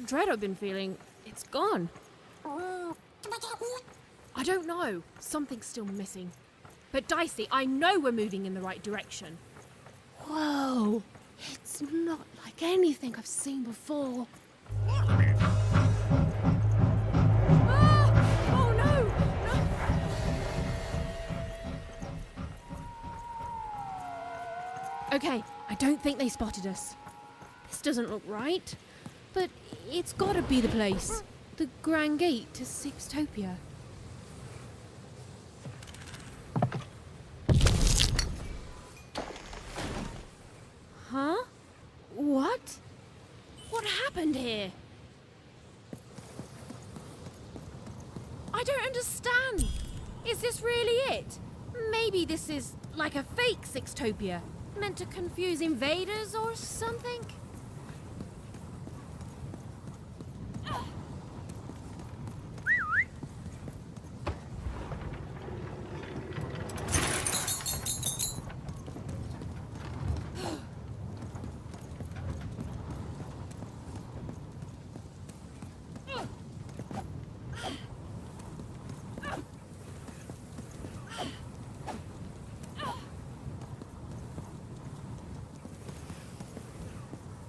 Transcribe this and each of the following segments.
dread I've been feeling, it's gone. I don't know. Something's still missing. But Dicey, I know we're moving in the right direction. Whoa! It's not like anything I've seen before. Ah! Oh no! No! Okay, I don't think they spotted us. This doesn't look right. But it's gotta be the place. The Grand Gate to Sixtopia. Huh? What? What happened here? I don't understand. Is this really it? Maybe this is like a fake Sixtopia, meant to confuse invaders or something?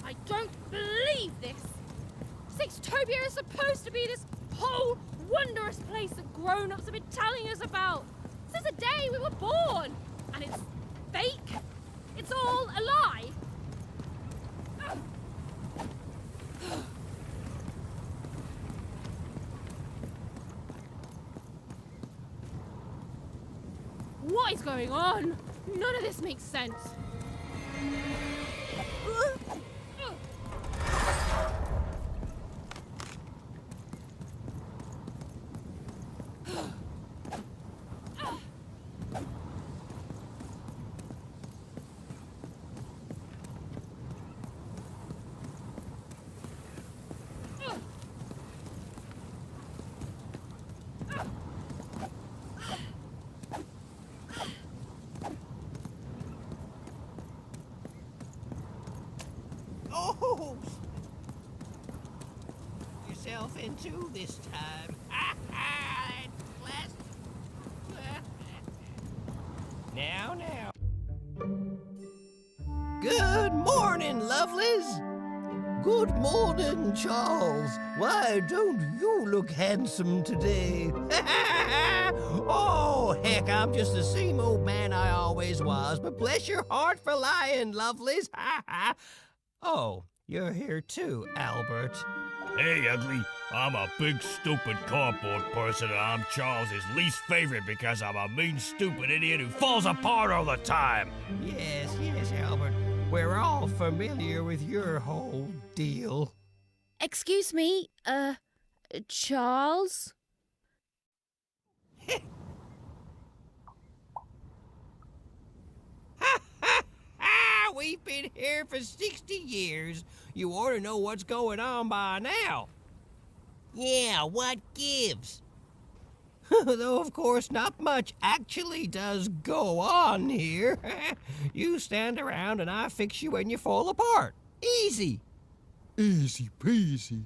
I don't believe this! Sixtopia is supposed to be this whole wondrous place that grown-ups have been telling us about since the day we were born! And it's fake? It's all a lie? What is going on? None of this makes sense. Oh! Yourself into this time. Now. Good morning, lovelies. Good morning, Charles. Why don't you look handsome today? Oh, heck, I'm just the same old man I always was, but bless your heart for lying, lovelies. Oh, you're here too, Albert. Hey, ugly. I'm a big, stupid cardboard person, and I'm Charles's least favorite because I'm a mean, stupid idiot who falls apart all the time. Yes, Albert. We're all familiar with your whole deal. Excuse me, Charles? We've been here for 60 years. You ought to know what's going on by now. Yeah, what gives? Though, of course, not much actually does go on here. You stand around and I fix you when you fall apart. Easy. Easy peasy.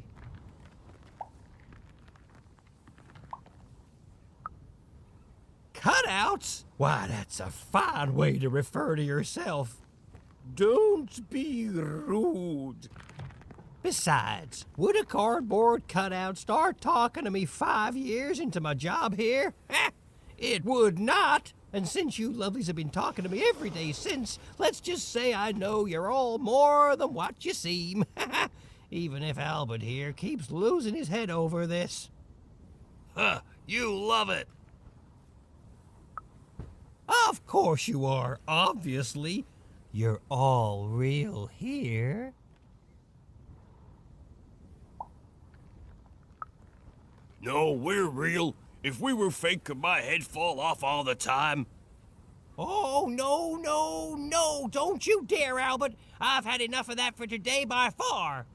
Cutouts? Why, that's a fine way to refer to yourself. Don't be rude. Besides, would a cardboard cutout start talking to me 5 years into my job here? It would not. And since you lovelies have been talking to me every day since, let's just say I know you're all more than what you seem. Even if Albert here keeps losing his head over this. Huh, you love it. Of course you are, obviously. You're all real here. No, we're real. If we were fake, could my head fall off all the time? Oh, no. Don't you dare, Albert. I've had enough of that for today by far.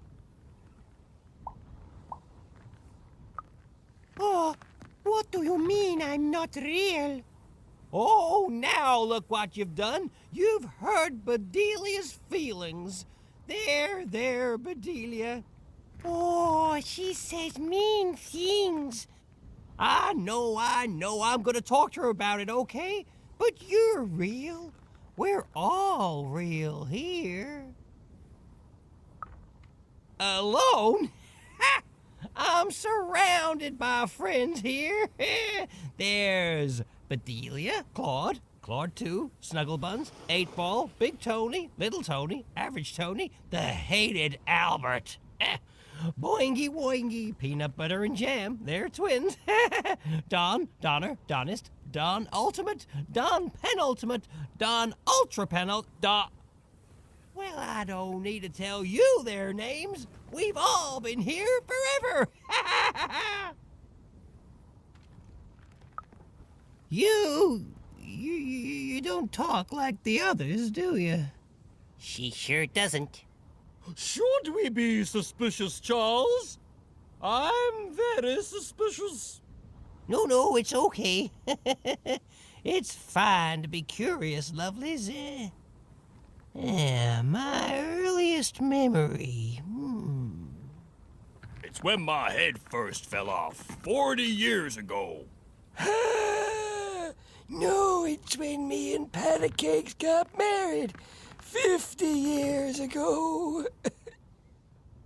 Oh, what do you mean I'm not real? Oh, now look what you've done. You've hurt Bedelia's feelings. There, Bedelia. Oh, she says mean things. I know, I'm gonna talk to her about it, okay? But you're real. We're all real here. Alone? Ha! I'm surrounded by friends here. There's Bedelia, Claude 2, Snugglebuns, 8-Ball, Big Tony, Little Tony, Average Tony, the hated Albert. Boingy Woingy, Peanut Butter and Jam, they're twins. Don, Donner, Donist, Don Ultimate, Don Penultimate, Don Ultra Don... Well, I don't need to tell you their names. We've all been here forever. You don't talk like the others, do you? She sure doesn't. Should we be suspicious, Charles? I'm very suspicious. No, it's okay. It's fine to be curious, lovelies. My earliest memory. It's when my head first fell off 40 years ago. No, it's when me and Patty Cakes got married 50 years ago.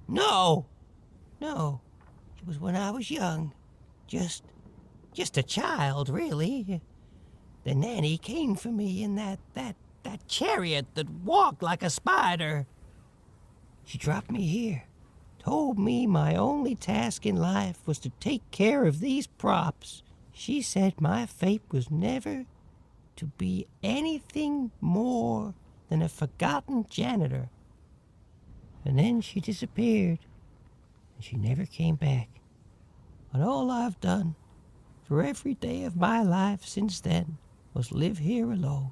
No. It was when I was young. Just a child, really. The nanny came for me in that chariot that walked like a spider. She dropped me here, told me my only task in life was to take care of these props. She said my fate was never to be anything more than a forgotten janitor. And then she disappeared, and she never came back. And all I've done for every day of my life since then was live here alone,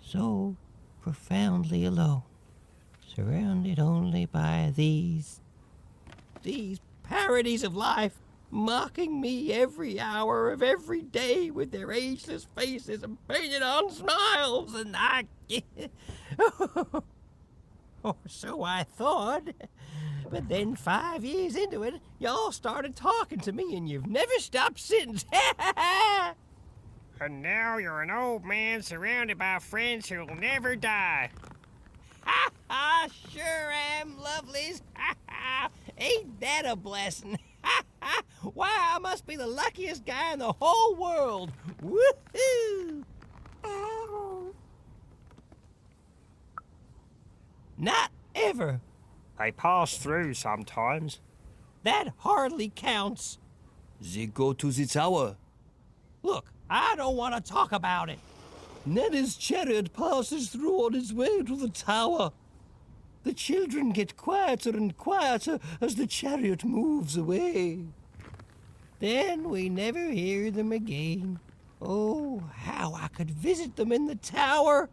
so profoundly alone, surrounded only by these parodies of life, mocking me every hour of every day with their ageless faces and painted on smiles, and or so I thought. But then 5 years into it, y'all started talking to me, and you've never stopped since. And now you're an old man surrounded by friends who'll never die. I sure am, lovelies. Ain't that a blessing? Why, I must be the luckiest guy in the whole world. Woohoo! Not ever. They pass through sometimes. That hardly counts. They go to the tower. Look, I don't want to talk about it. Nanny's chariot passes through on its way to the tower. The children get quieter and quieter as the chariot moves away. Then we never hear them again. Oh, how I could visit them in the tower.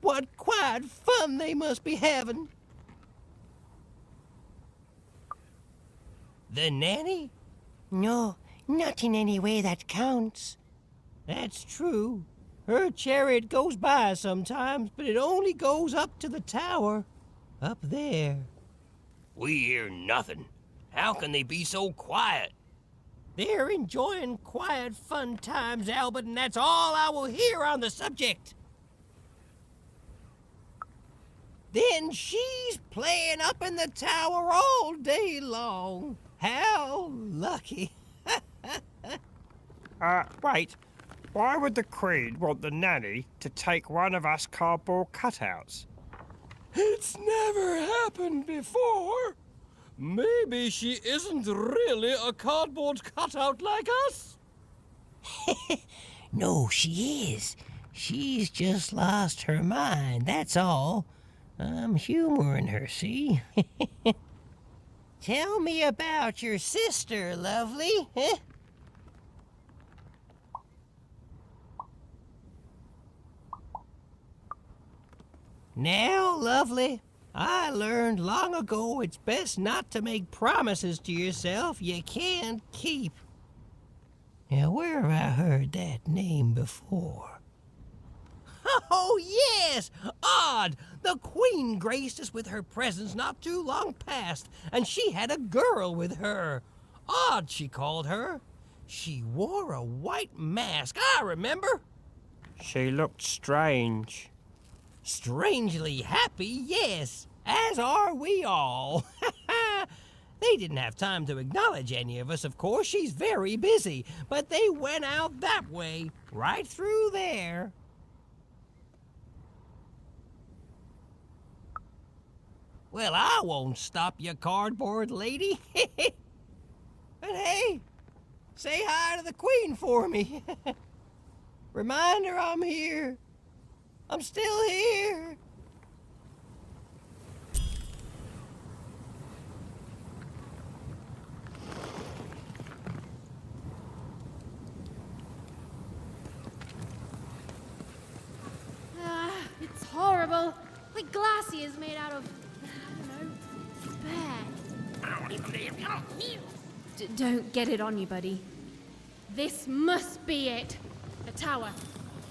What quiet fun they must be having. The nanny? No, not in any way that counts. That's true. Her chariot goes by sometimes, but it only goes up to the tower. Up there. We hear nothing. How can they be so quiet? They're enjoying quiet, fun times, Albert, and that's all I will hear on the subject. Then she's playing up in the tower all day long. How lucky. Wait. Why would the Queen want the nanny to take one of us cardboard cutouts? It's never happened before. Maybe she isn't really a cardboard cutout like us. No, she is. She's just lost her mind, that's all. I'm humoring her, see? Tell me about your sister, lovely. Now, lovely, I learned long ago it's best not to make promises to yourself you can't keep. Now, where have I heard that name before? Oh, yes! Odd! The Queen graced us with her presence not too long past, and she had a girl with her. Odd, she called her. She wore a white mask, I remember. She looked strange. Strangely happy, yes, as are we all. They didn't have time to acknowledge any of us, of course. She's very busy, but they went out that way, right through there. Well, I won't stop you, cardboard lady. But hey, say hi to the Queen for me. Remind her I'm here. I'm still here. It's horrible. Like glassy is made out of, I don't know, bad. Don't get it on you, buddy. This must be it. The tower.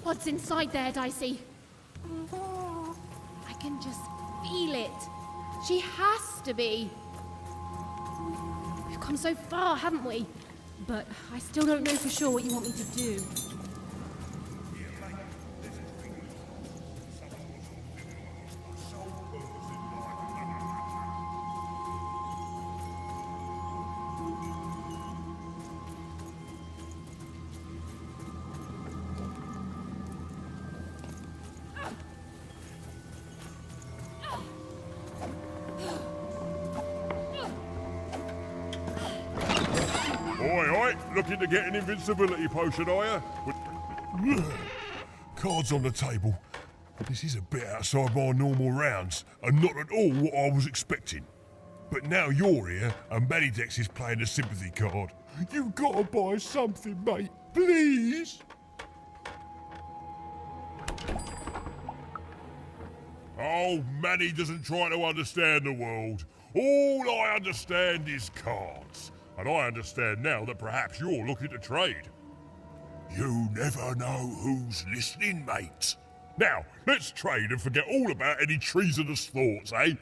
What's inside there, Dicey? I can just feel it. She has to be. We've come so far, haven't we? But I still don't know for sure what you want me to do. Oi, looking to get an invincibility potion, are you? Cards on the table. This is a bit outside my normal rounds, and not at all what I was expecting. But now you're here, and Manidex is playing a sympathy card. You've got to buy something, mate. Please? Oh, Manny doesn't try to understand the world. All I understand is cards. And I understand now that perhaps you're looking to trade. You never know who's listening, mate. Now, let's trade and forget all about any treasonous thoughts, eh?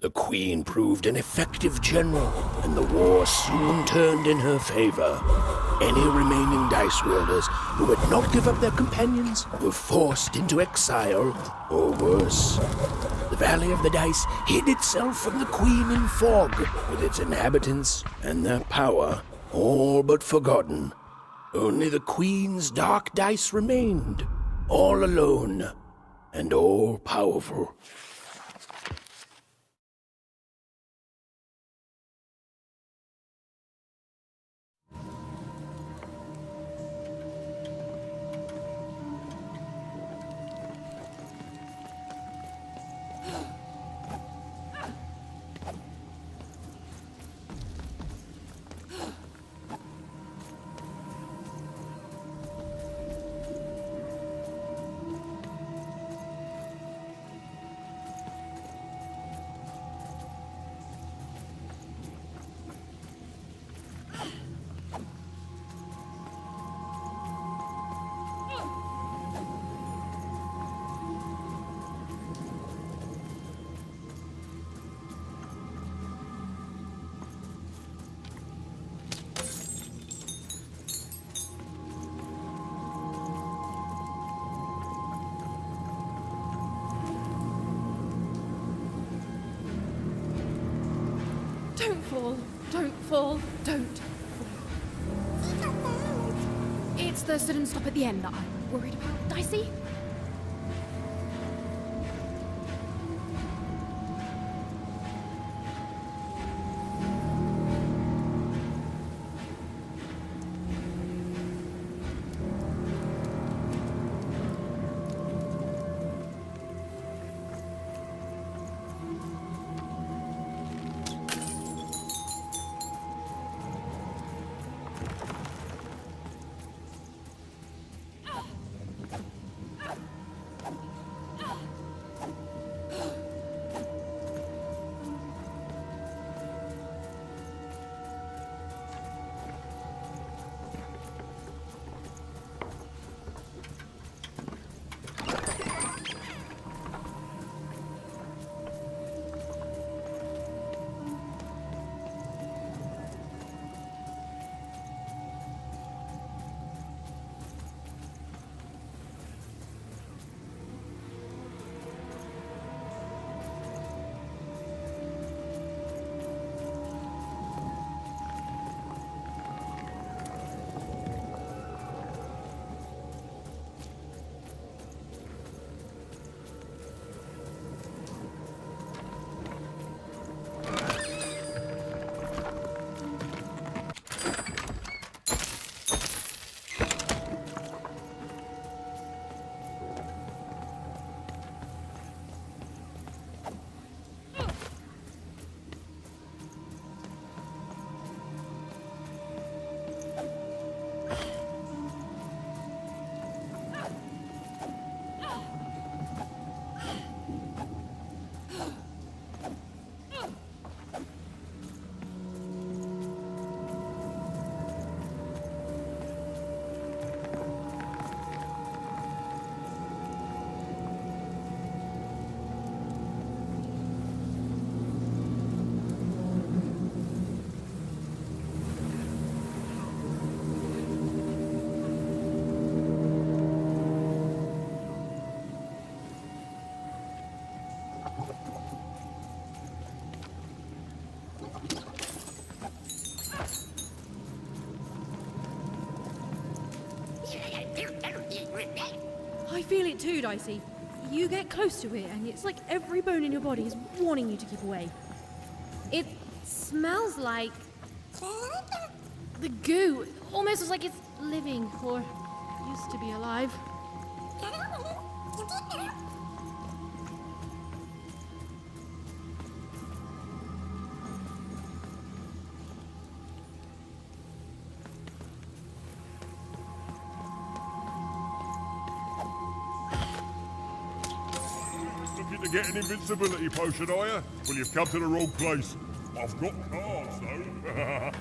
The Queen proved an effective general, and the war soon turned in her favor. Any remaining dice wielders who would not give up their companions were forced into exile, or worse. The Valley of the Dice hid itself from the Queen in fog, with its inhabitants and their power all but forgotten. Only the Queen's dark dice remained, all alone and all powerful. Don't fall, don't fall, don't fall. It's the sudden stop at the end that I'm worried about, Dicey. I feel it too, Dicey. You get close to it, and it's like every bone in your body is warning you to keep away. It smells like the goo. Almost as like it's living, or used to be alive. Looking to get an invincibility potion, are you? Well, you've come to the wrong place. I've got cards, though.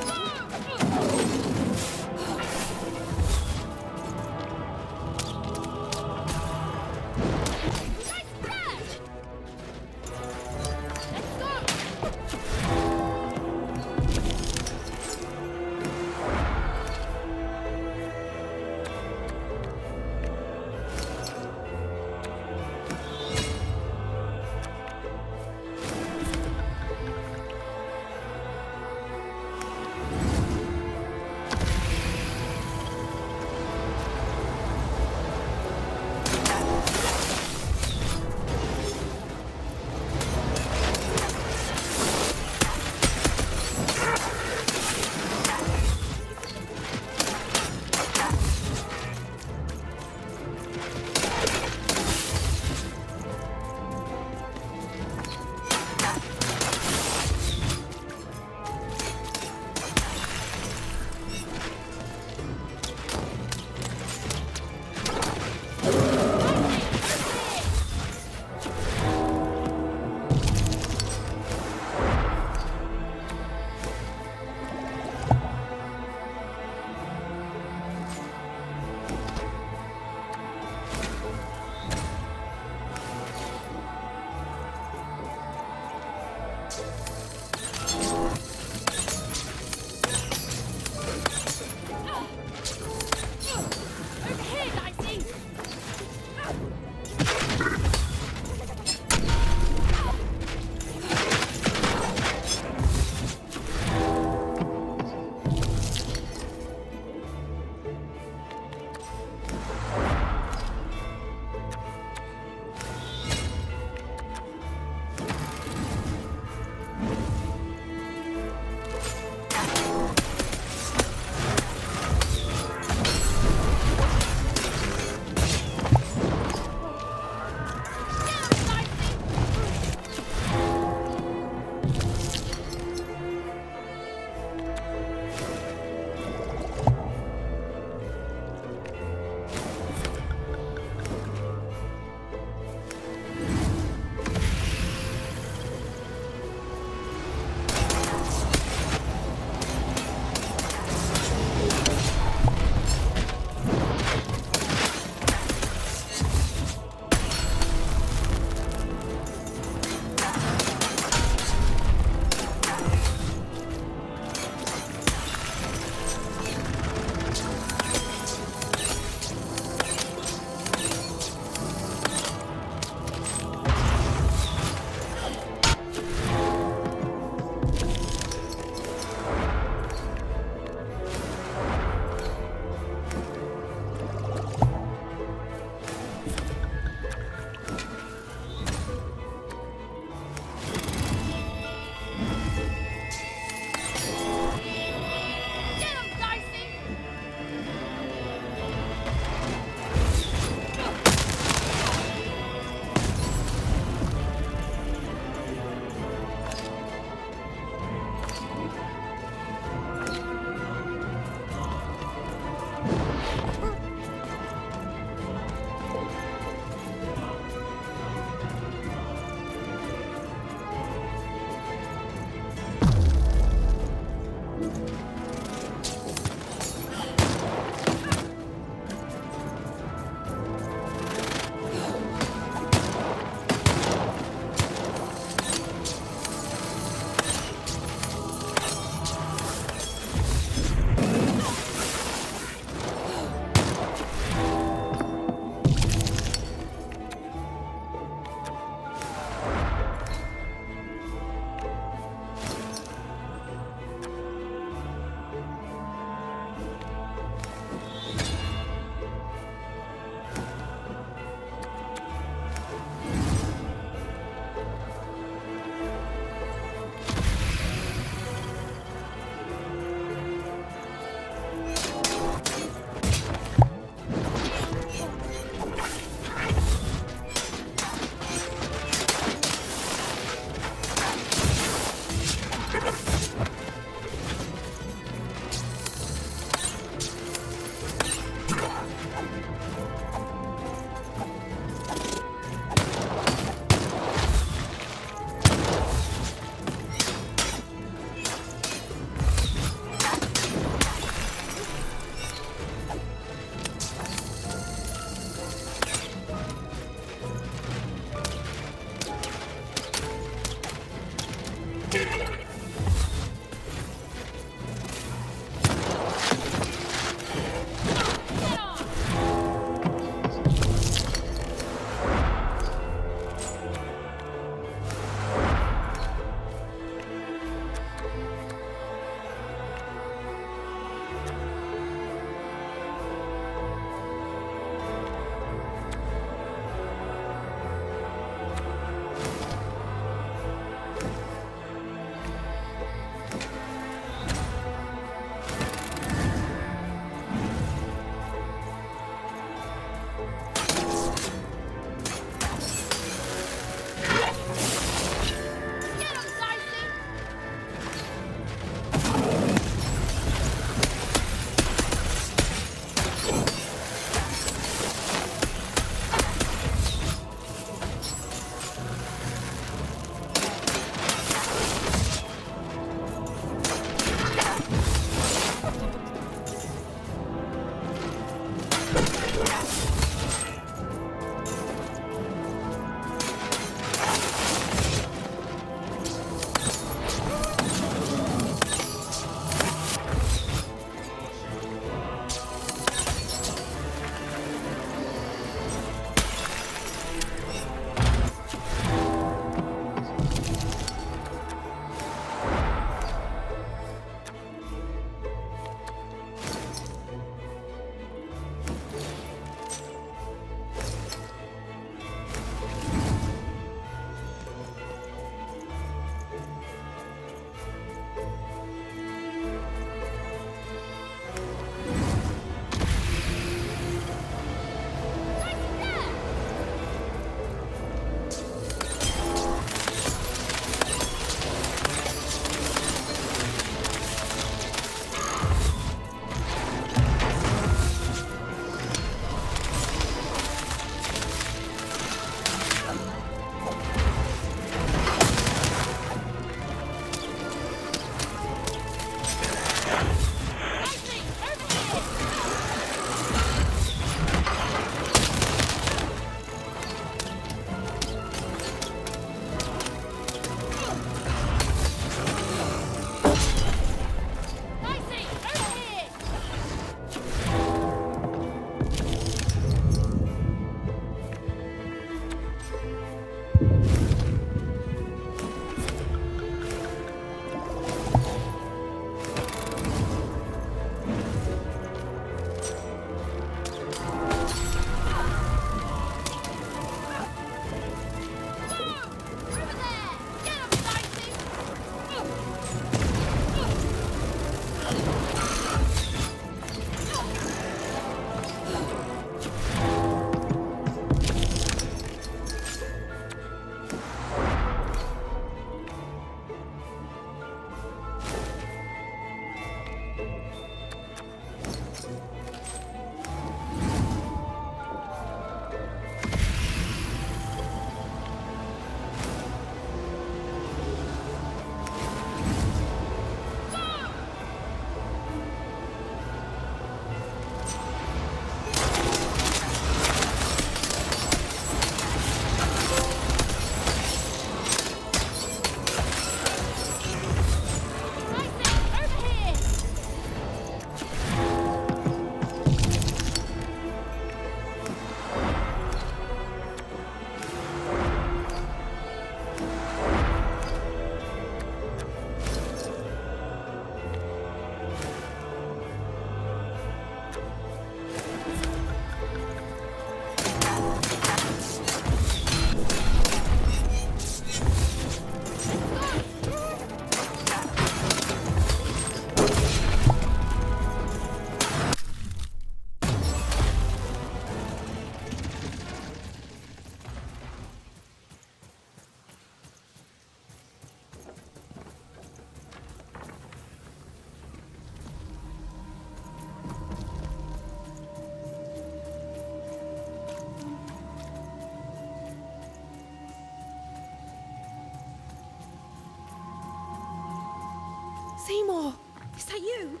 Seymour, is that you?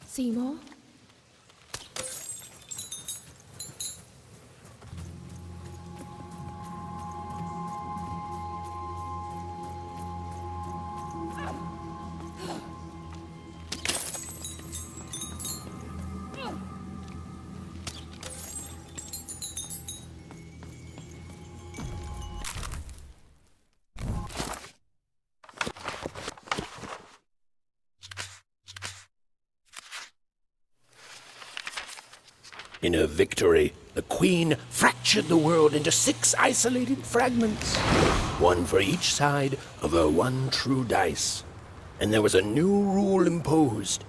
Seymour? In her victory, the Queen fractured the world into 6 isolated fragments, one for each side of her one true dice. And there was a new rule imposed.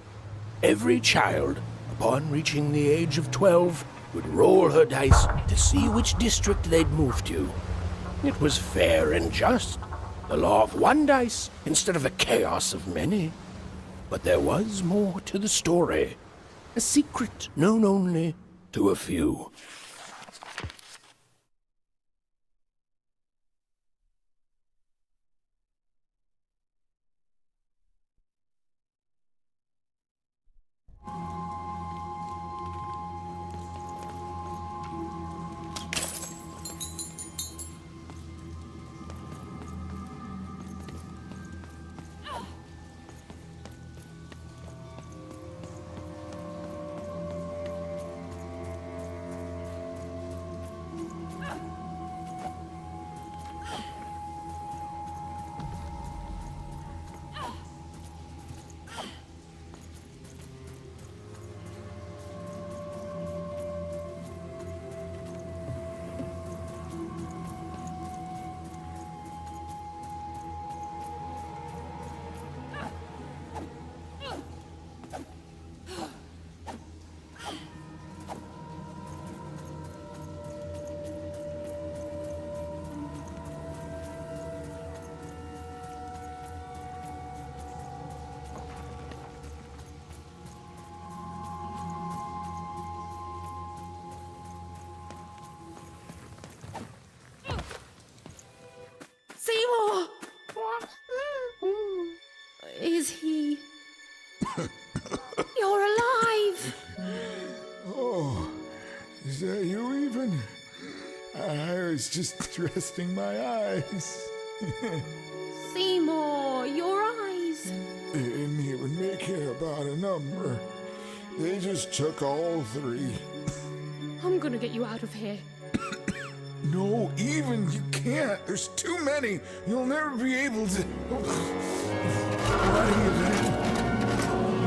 Every child, upon reaching the age of 12, would roll her dice to see which district they'd move to. It was fair and just, the law of one dice instead of the chaos of many. But there was more to the story, a secret known only to a few. Seymour! Is he... You're alive! Oh, is that you even? I was just resting my eyes. Seymour, your eyes. They didn't even make it about a number. They just took all 3. I'm gonna get you out of here. No, even you can't. There's too many. You'll never be able to. What are you doing?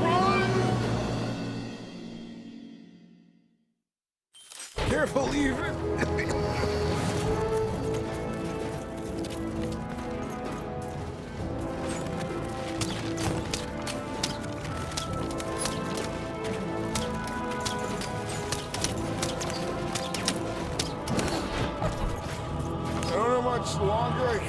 Run! Careful, even. Much longer.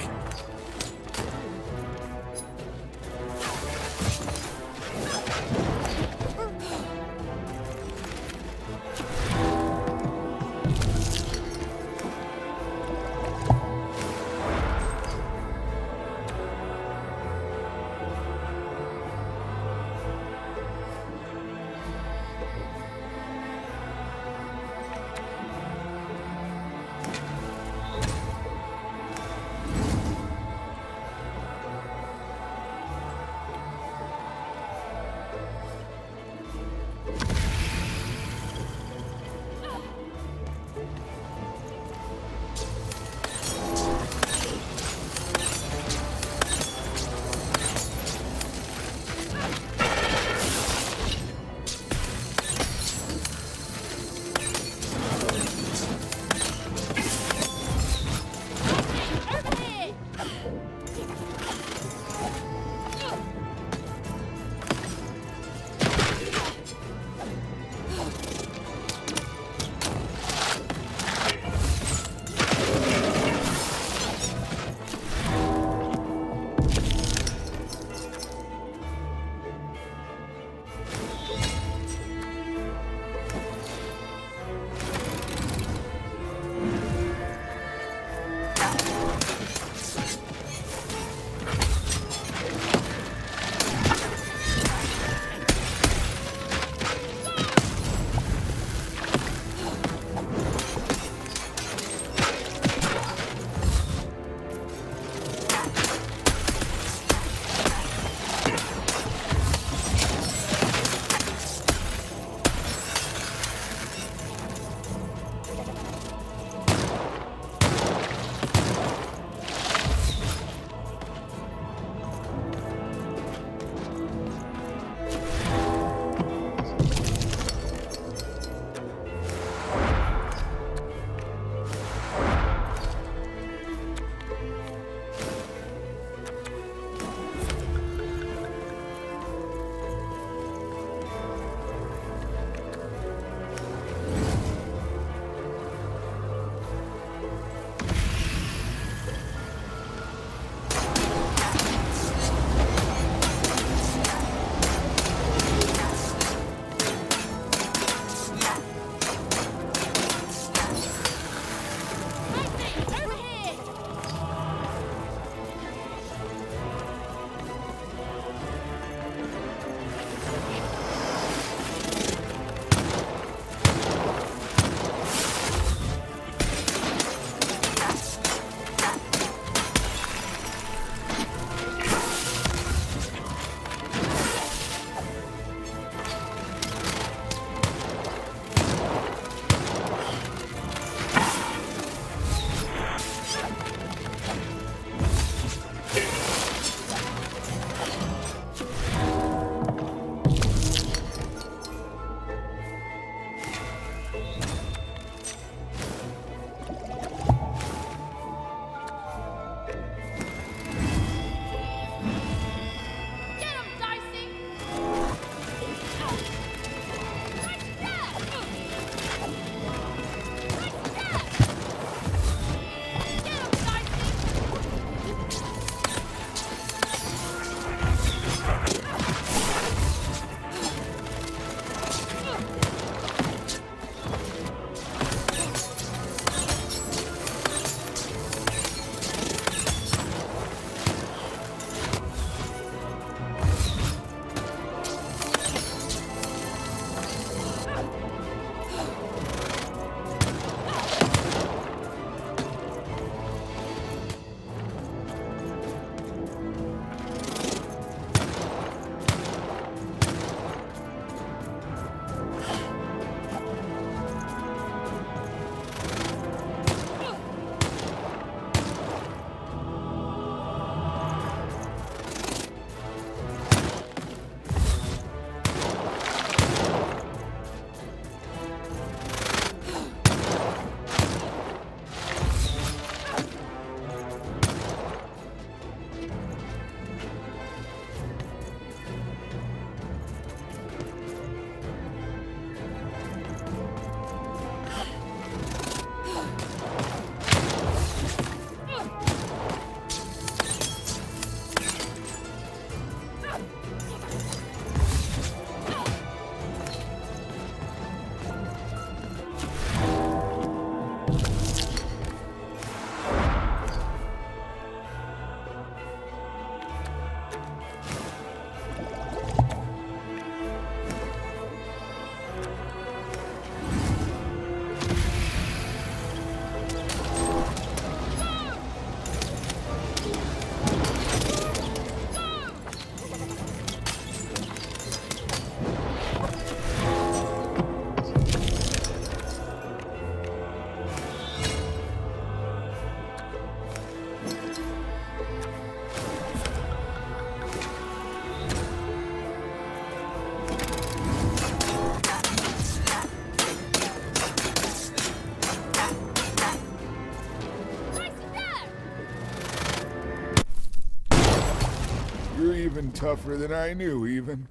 You're even tougher than I knew, even.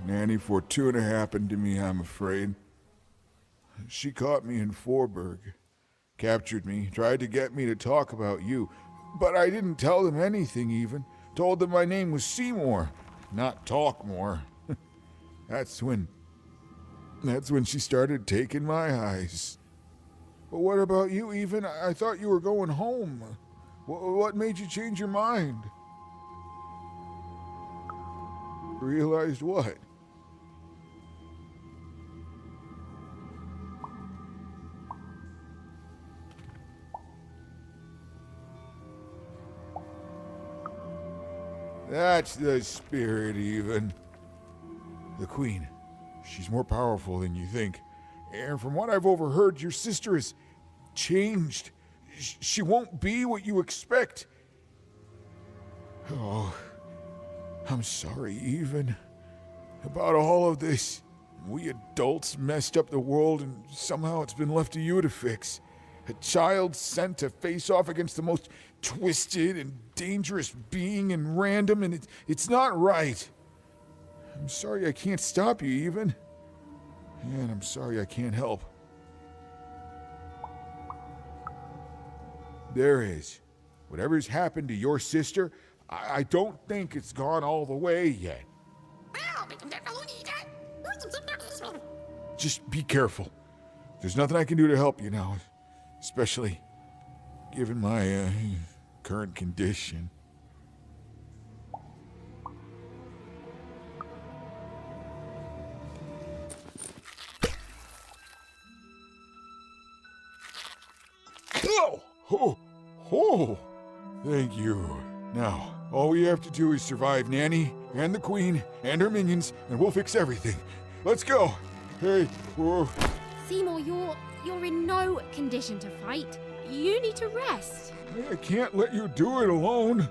Nanny Fortuna happened to me, I'm afraid. She caught me in Forberg, captured me, tried to get me to talk about you, but I didn't tell them anything even. Told them my name was Seymour, not Talkmore. That's when she started taking my eyes. But what about you, even? I thought you were going home. What made you change your mind? Realized what? That's the spirit, even. The Queen. She's more powerful than you think. And from what I've overheard, your sister has changed. She won't be what you expect. Oh, I'm sorry, even. About all of this. We adults messed up the world, and somehow it's been left to you to fix. A child sent to face off against the most twisted and dangerous being in random, and it's not right. I'm sorry I can't stop you, even. And I'm sorry I can't help. There is. Whatever's happened to your sister, I don't think it's gone all the way yet. Just be careful. There's nothing I can do to help you now, especially given my current condition. Oh, thank you. Now, all we have to do is survive Nanny and the Queen and her minions, and we'll fix everything. Let's go. Hey, whoa. Seymour, you're in no condition to fight. You need to rest. I can't let you do it alone.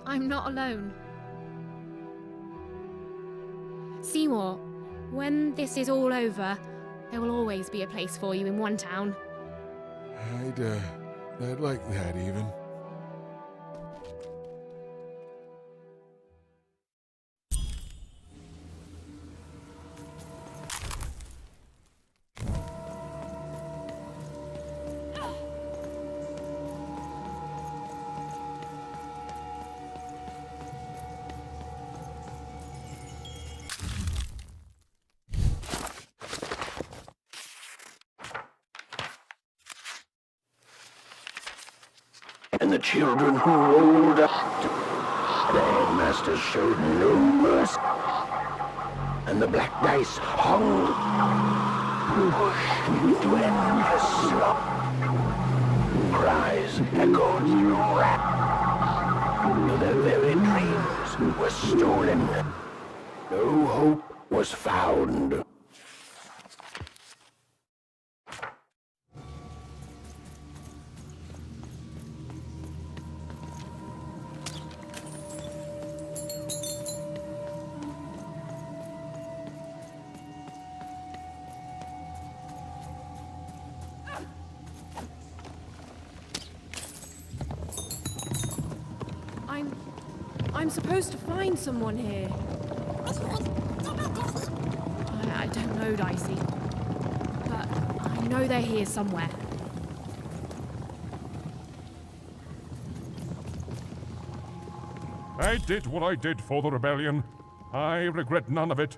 I'm not alone. Seymour, when this is all over, there will always be a place for you in one town. I'd like that, even. And the children who rolled up, the headmaster showed no mercy, and the black dice hung, pushed into endless slump. Cries echoed through rap, their very dreams were stolen. No hope was found. I'm supposed to find someone here. I don't know, Dicey. But I know they're here somewhere. I did what I did for the rebellion. I regret none of it.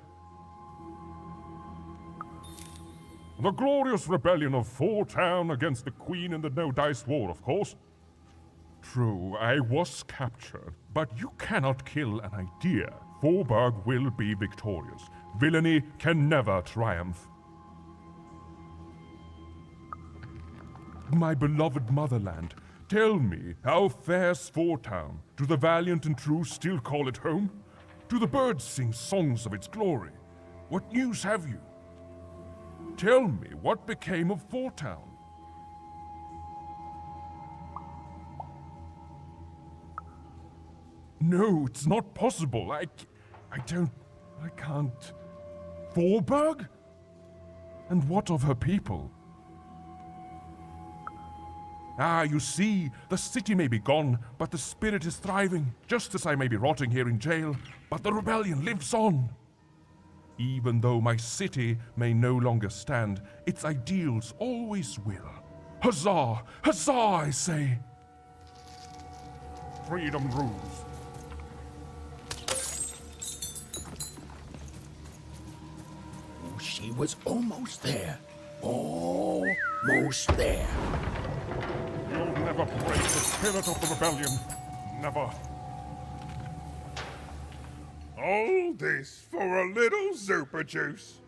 The glorious rebellion of Town against the Queen in the No Dice War, of course. True, I was captured, but you cannot kill an idea. Forberg will be victorious. Villainy can never triumph. My beloved motherland, tell me, how fares Town? Do the valiant and true still call it home? Do the birds sing songs of its glory? What news have you? Tell me, what became of Town? No, it's not possible. I can't. Forberg? And what of her people? Ah, you see, the city may be gone, but the spirit is thriving, just as I may be rotting here in jail, but the rebellion lives on. Even though my city may no longer stand, its ideals always will. Huzzah! Huzzah, I say! Freedom rules. She was almost there. Almost there. You'll never break the spirit of the rebellion. Never. All this for a little super juice.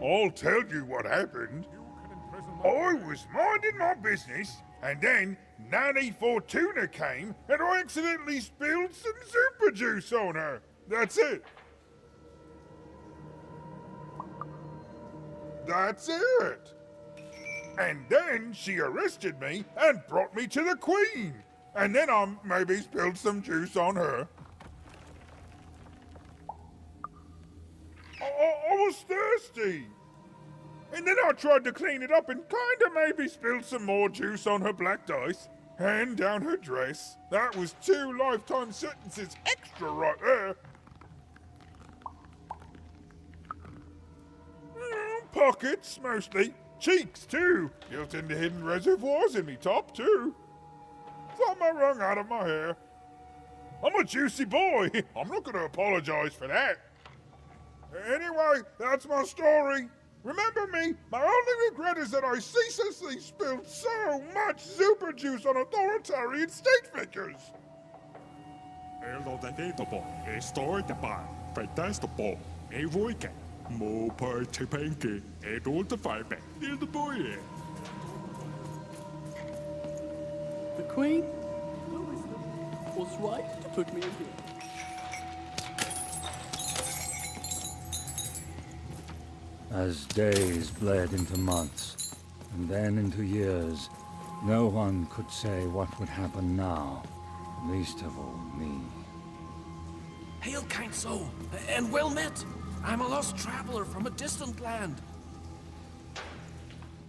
I'll tell you what happened. I was minding my business, and then Nanny Fortuna came, and I accidentally spilled some super juice on her. That's it. That's it. And then she arrested me and brought me to the Queen. And then I maybe spilled some juice on her. I was thirsty. And then I tried to clean it up and kinda maybe spilled some more juice on her black dice. And down her dress. That was 2 lifetime sentences extra right there. Pockets, mostly. Cheeks, too. Built into hidden reservoirs in me top, too. Thought my wrung out of my hair. I'm a juicy boy. I'm not going to apologize for that. Anyway, that's my story. Remember me, my only regret is that I ceaselessly spilled so much super juice on authoritarian state figures. Lo definito estoy de pan, fantastico, evoica, mo participanke, and all the fireback, near the boy. The Queen was right to put me in here. As days bled into months, and then into years, no one could say what would happen now, least of all me. Hail, kind soul, and well met. I'm a lost traveler from a distant land.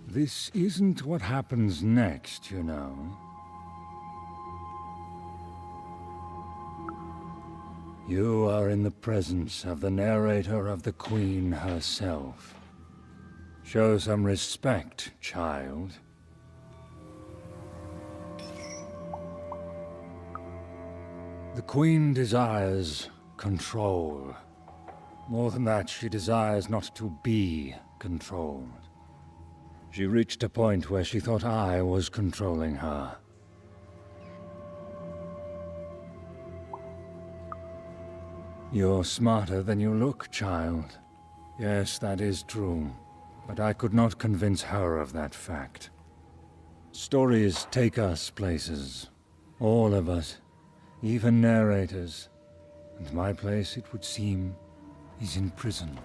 This isn't what happens next, you know. You are in the presence of the narrator of the Queen herself. Show some respect, child. The Queen desires control. More than that, she desires not to be controlled. She reached a point where she thought I was controlling her. You're smarter than you look, child. Yes, that is true. But I could not convince her of that fact. Stories take us places. All of us. Even narrators. And my place, it would seem, is in prison.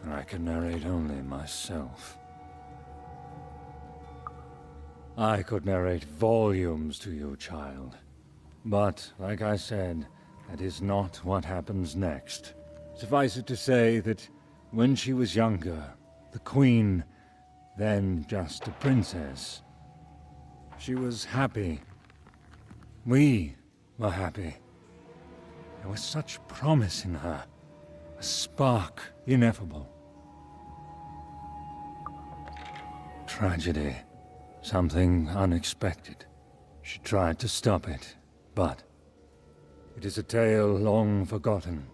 And I can narrate only myself. I could narrate volumes to you, child. But, like I said, that is not what happens next. Suffice it to say that when she was younger, the Queen, then just a princess, she was happy. We were happy. There was such promise in her, a spark ineffable. Tragedy, something unexpected. She tried to stop it, but it is a tale long forgotten,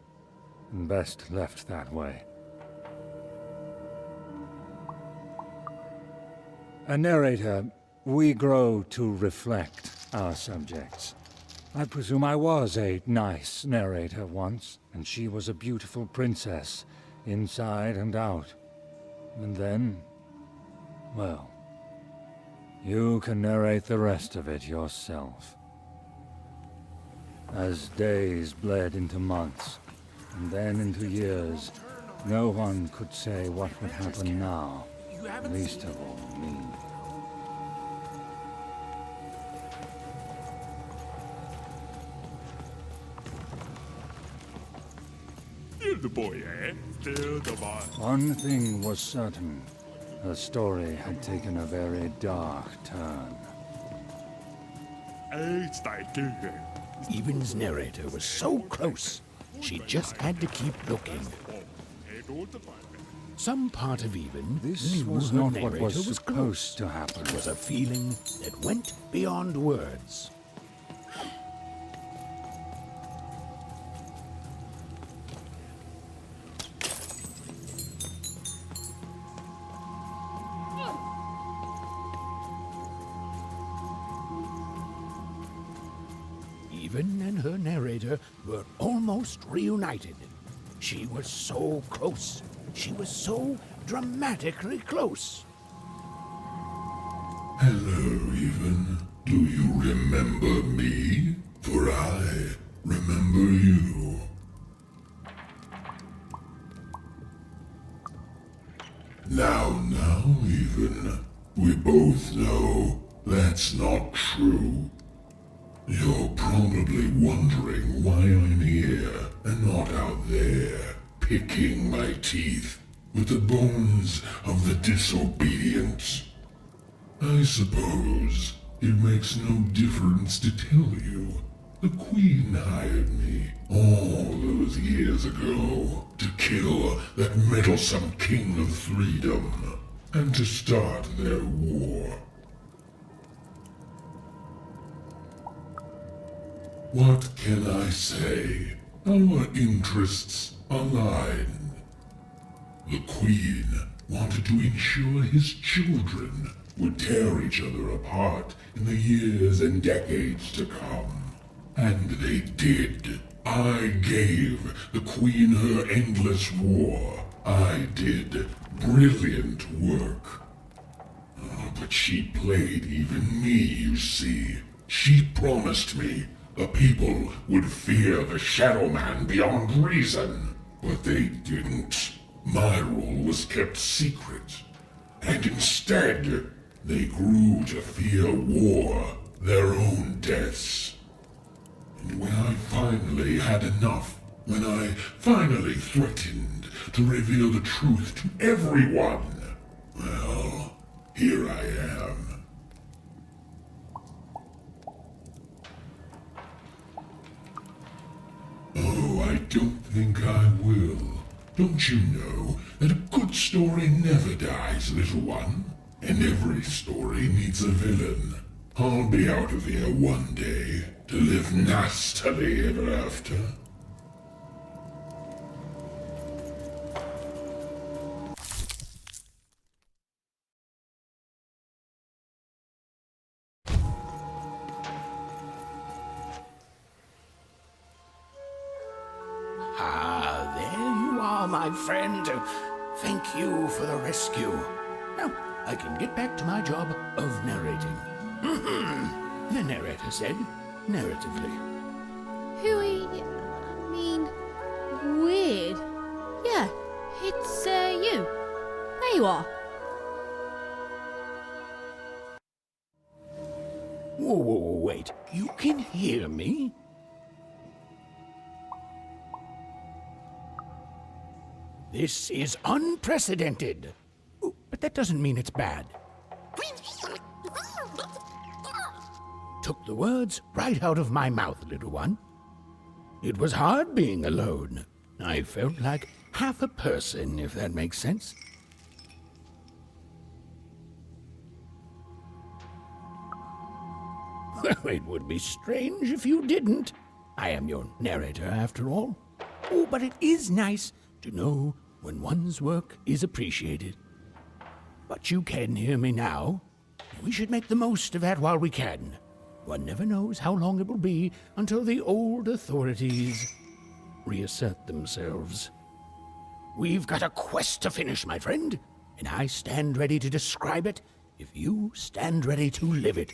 and best left that way. A narrator, we grow to reflect our subjects. I presume I was a nice narrator once, and she was a beautiful princess, inside and out. And then, well, you can narrate the rest of it yourself. As days bled into months, and then into years, no one could say what would happen now, least of all me. Still the boy, eh? Still the boy. One thing was certain. The story had taken a very dark turn. Even's narrator was so close, she just had to keep looking. Some part of Even This knew was her not what narrator was close. supposed to happen. It was a feeling that went beyond words. Even and her narrator were almost reunited. She was so close. She was so dramatically close. Hello, Even. Do you remember me? For I remember you. Now, Even. We both know that's not true. You're probably wondering why I'm here and not out there, picking my teeth with the bones of the disobedient. I suppose it makes no difference to tell you. The Queen hired me all those years ago to kill that meddlesome King of Freedom and to start their war. What can I say? Our interests aligned. The Queen wanted to ensure his children would tear each other apart in the years and decades to come. And they did. I gave the Queen her endless war. I did brilliant work. Oh, but she played even me, you see. She promised me the people would fear the Shadow Man beyond reason, but they didn't. My rule was kept secret, and instead, they grew to fear war, their own deaths. And when I finally had enough, when I finally threatened to reveal the truth to everyone, well, here I am. Oh, I don't think I will. Don't you know that a good story never dies, little one? And every story needs a villain. I'll be out of here one day to live nastily ever after. Ah, there you are, my friend. Thank you for the rescue. Now, I can get back to my job of narrating. The narrator said, narratively. Weird. Yeah, it's, you. There you are. Whoa, wait. You can hear me? This is unprecedented. Oh, but that doesn't mean it's bad. Took the words right out of my mouth, little one. It was hard being alone. I felt like half a person, if that makes sense. Well, it would be strange if you didn't. I am your narrator, after all. Oh, but it is nice to know when one's work is appreciated. But you can hear me now. We should make the most of that while we can. One never knows how long it will be until the old authorities reassert themselves. We've got a quest to finish, my friend, and I stand ready to describe it if you stand ready to live it.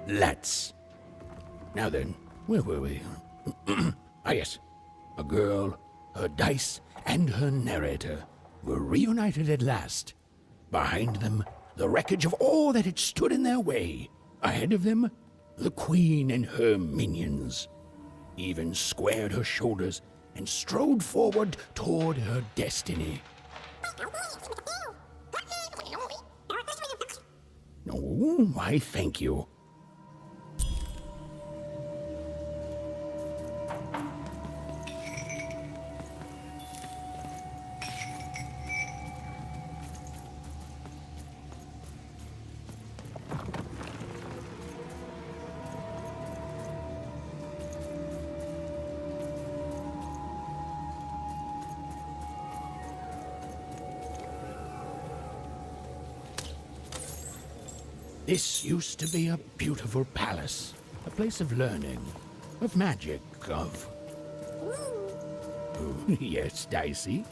Let's. Now then, where were we? Ah, yes. A girl, her dice, and her narrator were reunited at last. Behind them, the wreckage of all that had stood in their way. Ahead of them, the queen and her minions. Even squared her shoulders and strode forward toward her destiny. Oh, I thank you. This used to be a beautiful palace, a place of learning, of magic, of... Oh, yes, dicey.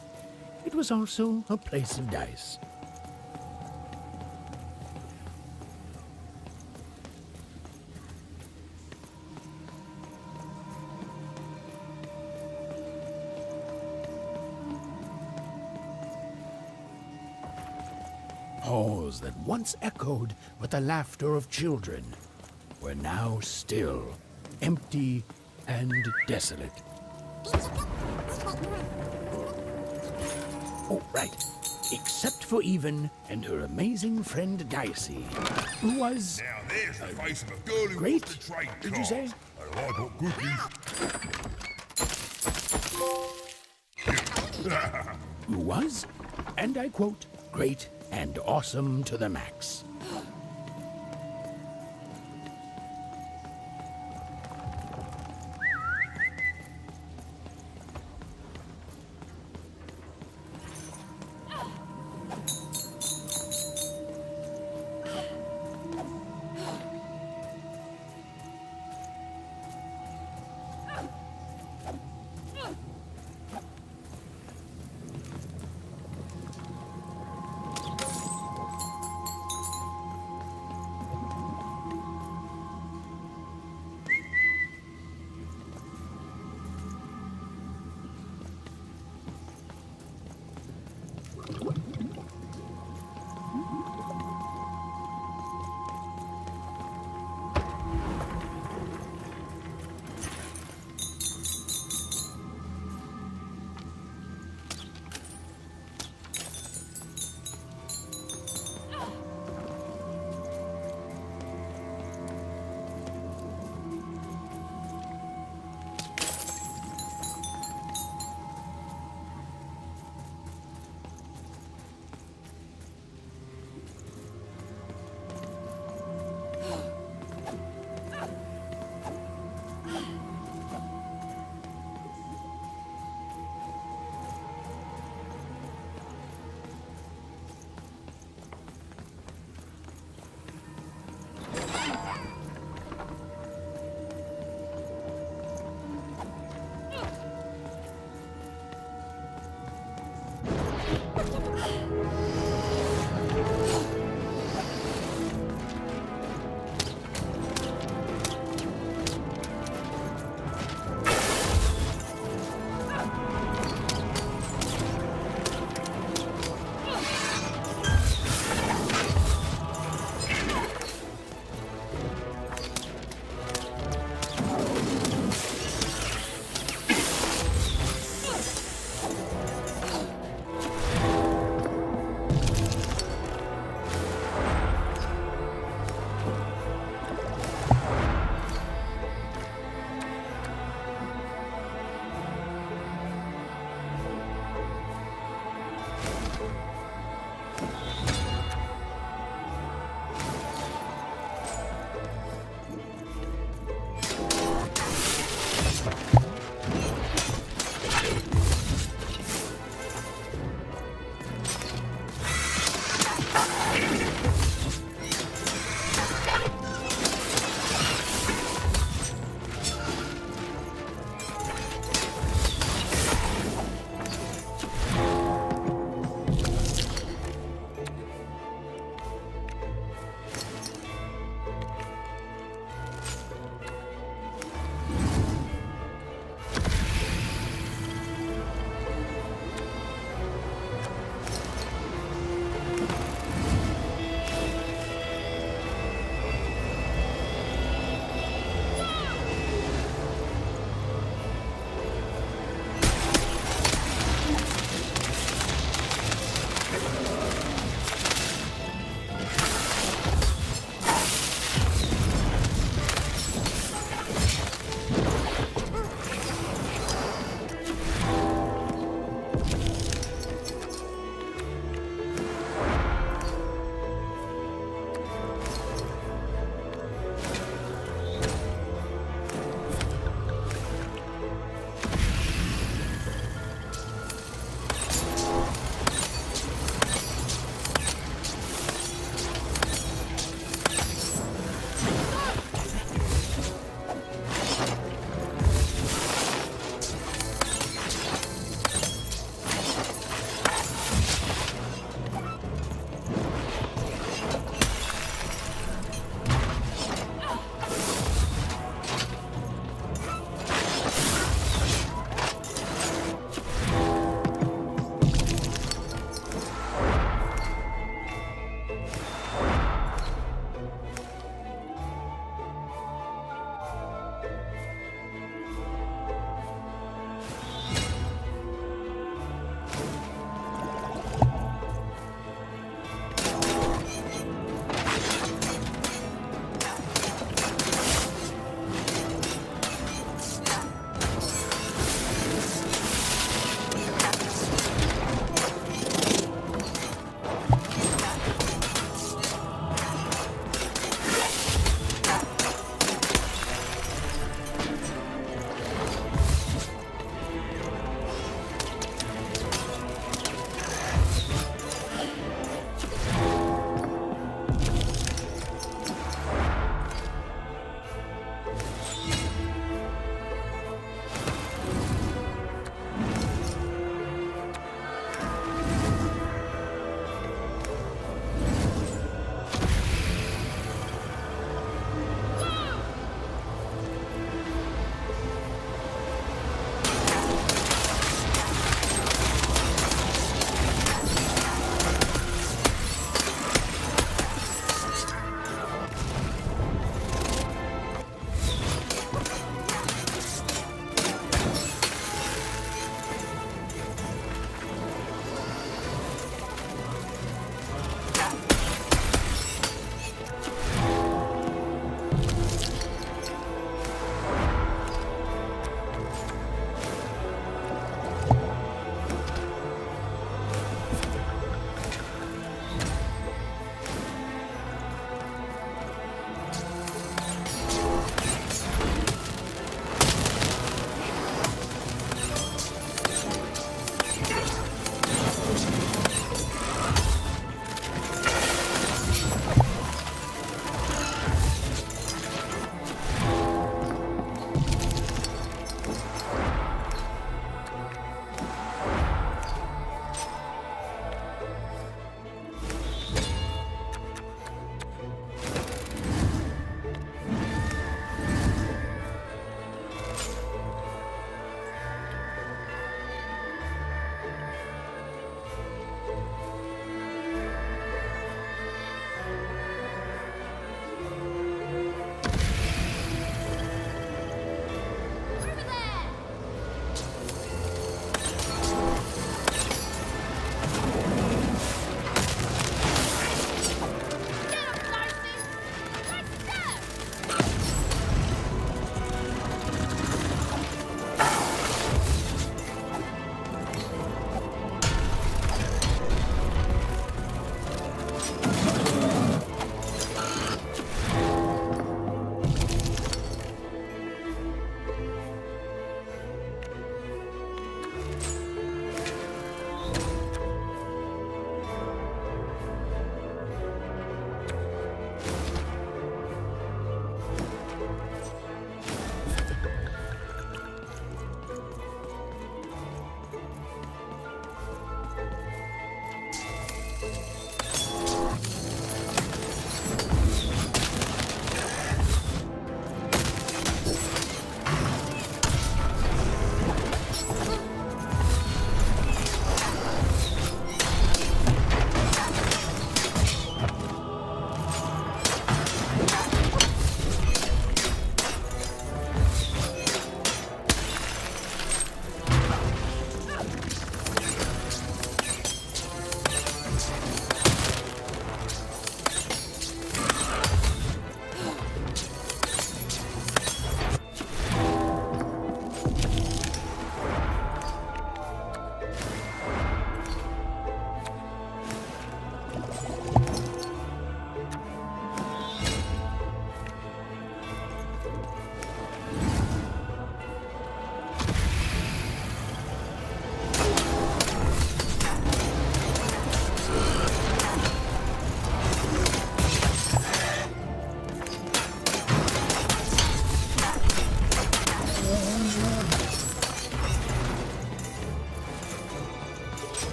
It was also a place of dice. Halls that once echoed with the laughter of children were now still, empty and desolate. Oh, right. Except for Even and her amazing friend Dicey, who was... Now there's the face of a girl who great, wants to trade cards. did you say? And I got good news. Who was, and I quote, great and awesome to the max.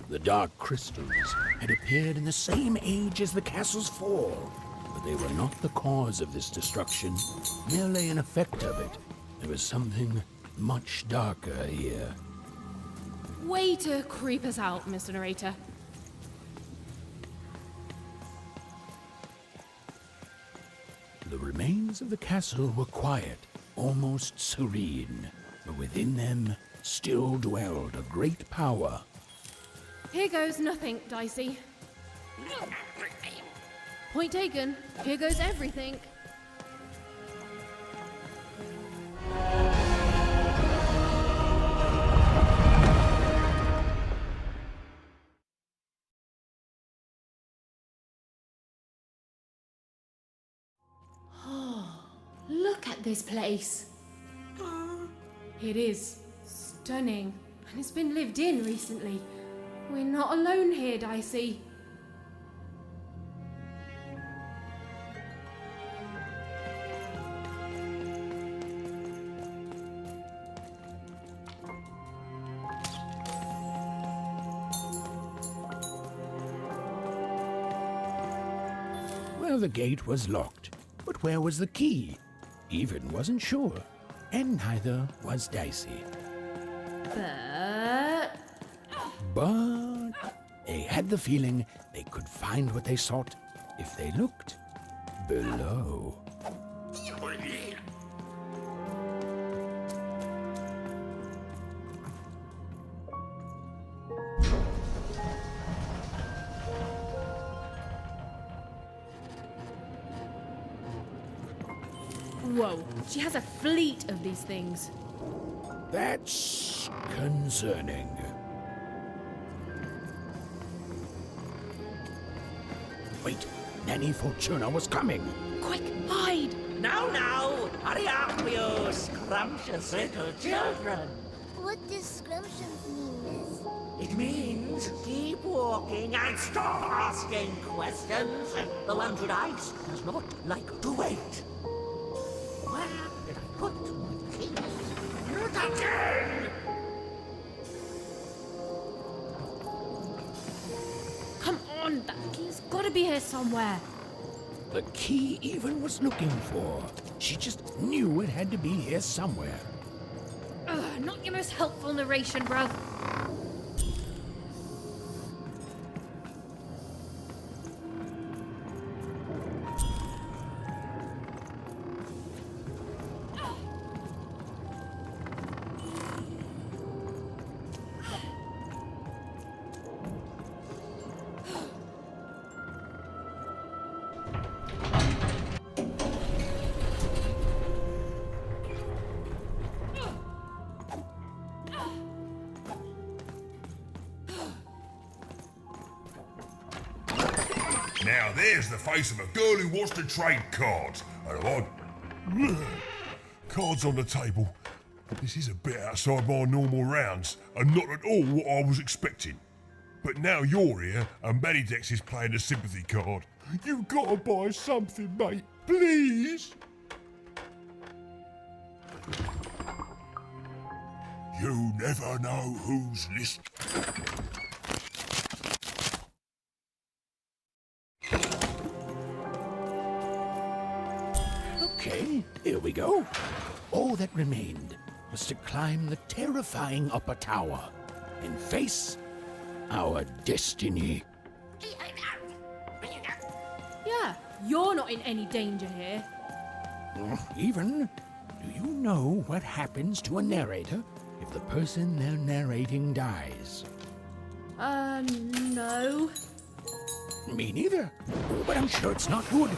The dark crystals had appeared in the same age as the castle's fall, but they were not the cause of this destruction, merely an effect of it. There was something much darker here. Way to creep us out, Mr. Narrator. The remains of the castle were quiet, almost serene, but within them still dwelled a great power. Here goes nothing, Dicey. Point taken. Here goes everything. Look at this place. It is stunning, and it's been lived in recently. We're not alone here, Dicey. Well, the gate was locked, but where was the key? Even wasn't sure, and neither was Dicey. But they had the feeling they could find what they sought if they looked below. Whoa, she has a fleet of these things. That's concerning. Wait, Nanny Fortuna was coming. Quick, hide! Now, hurry up, you scrumptious little children. What does scrumptious mean, miss? It means keep walking and stop asking questions. The Landed Ice does not like to wait. Where did I put my keys? Not again! Come on, that key's gotta be here somewhere. The key even was looking for. She just knew it had to be here somewhere. Ugh, not your most helpful narration, bruv. Now there's the face of a girl who wants to trade cards. And I'm cards on the table. This is a bit outside my normal rounds, and not at all what I was expecting. But now you're here, and Manidex is playing a sympathy card. You've got to buy something, mate. Please. You never know who's listening. Okay, here we go. All that remained was to climb the terrifying upper tower and face our destiny. Yeah, you're not in any danger here. Even, do you know what happens to a narrator if the person they're narrating dies? No. Me neither, but I'm sure it's not good.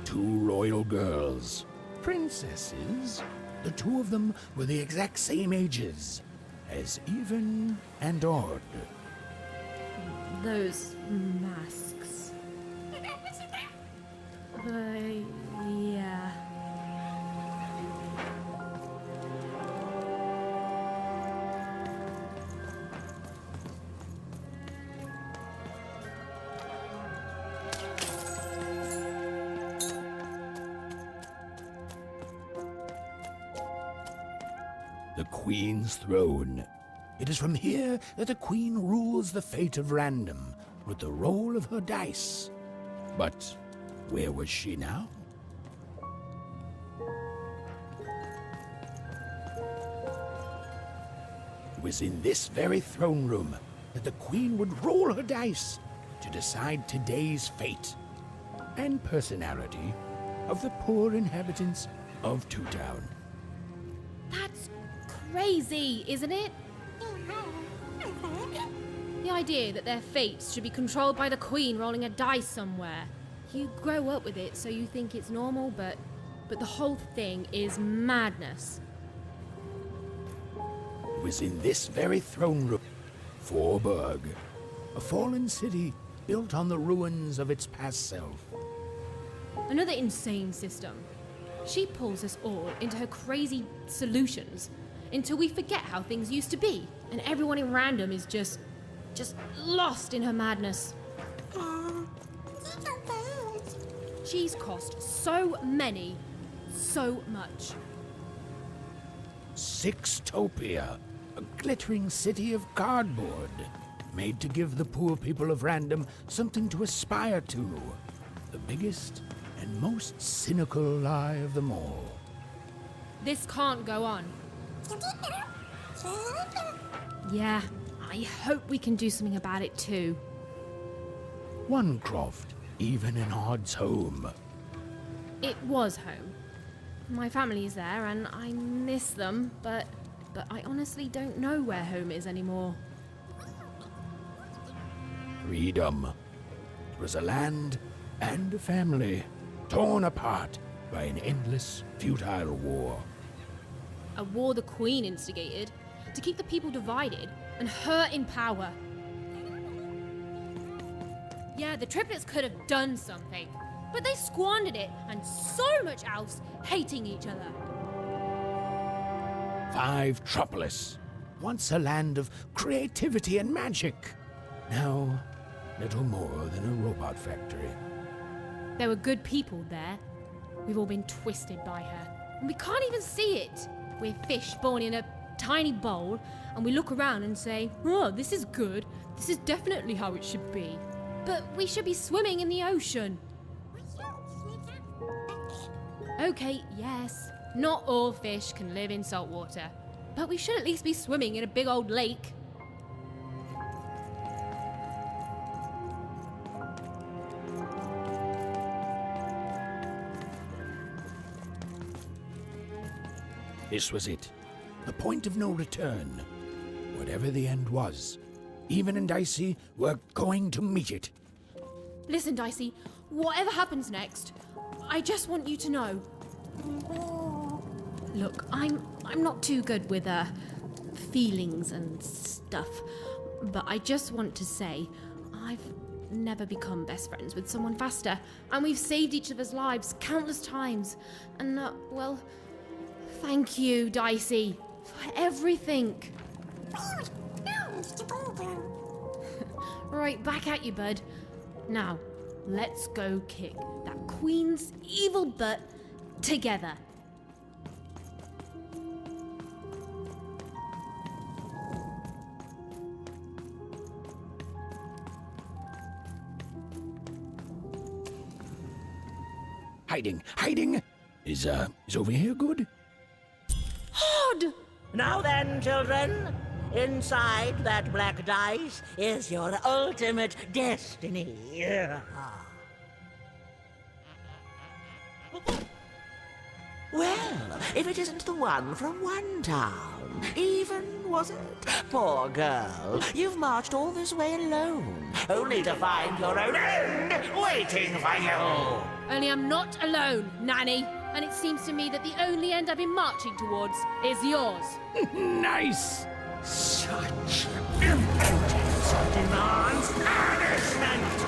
Two royal girls, princesses. The two of them were the exact same ages, as even and odd. Those masks. Yeah. The Queen's throne. It is from here that the Queen rules the fate of random with the roll of her dice. But where was she now? It was in this very throne room that the Queen would roll her dice to decide today's fate and personality of the poor inhabitants of Two Town. That's crazy, isn't it? The idea that their fates should be controlled by the Queen rolling a dice somewhere. You grow up with it, so you think it's normal, but the whole thing is madness. It was in this very throne room, Forburg, a fallen city built on the ruins of its past self. Another insane system. She pulls us all into her crazy solutions until we forget how things used to be, and everyone in random is just lost in her madness. She's cost so much. Sixtopia, a glittering city of cardboard, made to give the poor people of Random something to aspire to. The biggest and most cynical lie of them all. This can't go on. Yeah, I hope we can do something about it too. Oncroft, even in Odd's home. It was home. My family is there and I miss them, but I honestly don't know where home is anymore. Freedom. It was a land and a family, torn apart by an endless, futile war. A war the Queen instigated to keep the people divided and her in power. Yeah, the triplets could have done something, but they squandered it and so much else hating each other. Five Tropolis, once a land of creativity and magic. Now, little more than a robot factory. There were good people there. We've all been twisted by her, and we can't even see it. We're fish born in a tiny bowl, and we look around and say, oh, this is good. This is definitely how it should be. But we should be swimming in the ocean. Okay, yes, not all fish can live in salt water, but we should at least be swimming in a big old lake. This was it. The point of no return. Whatever the end was, Even and Dicey were going to meet it. Listen, Dicey, whatever happens next, I just want you to know. Look, I'm not too good with feelings and stuff, but I just want to say I've never become best friends with someone faster, and we've saved each other's lives countless times. And well, thank you, Dicey, for everything. Right, back at you, bud. Now, let's go kick that Queen's evil butt together. Hiding. Is over here good? Hod! Now then, children, inside that black dice is your ultimate destiny. Well, if it isn't the one from one town. Even, was it? Poor girl, you've marched all this way alone, only to find your own end waiting for you. Only I'm not alone, Nanny. And it seems to me that the only end I've been marching towards is yours. Nice! Such impotence demands punishment!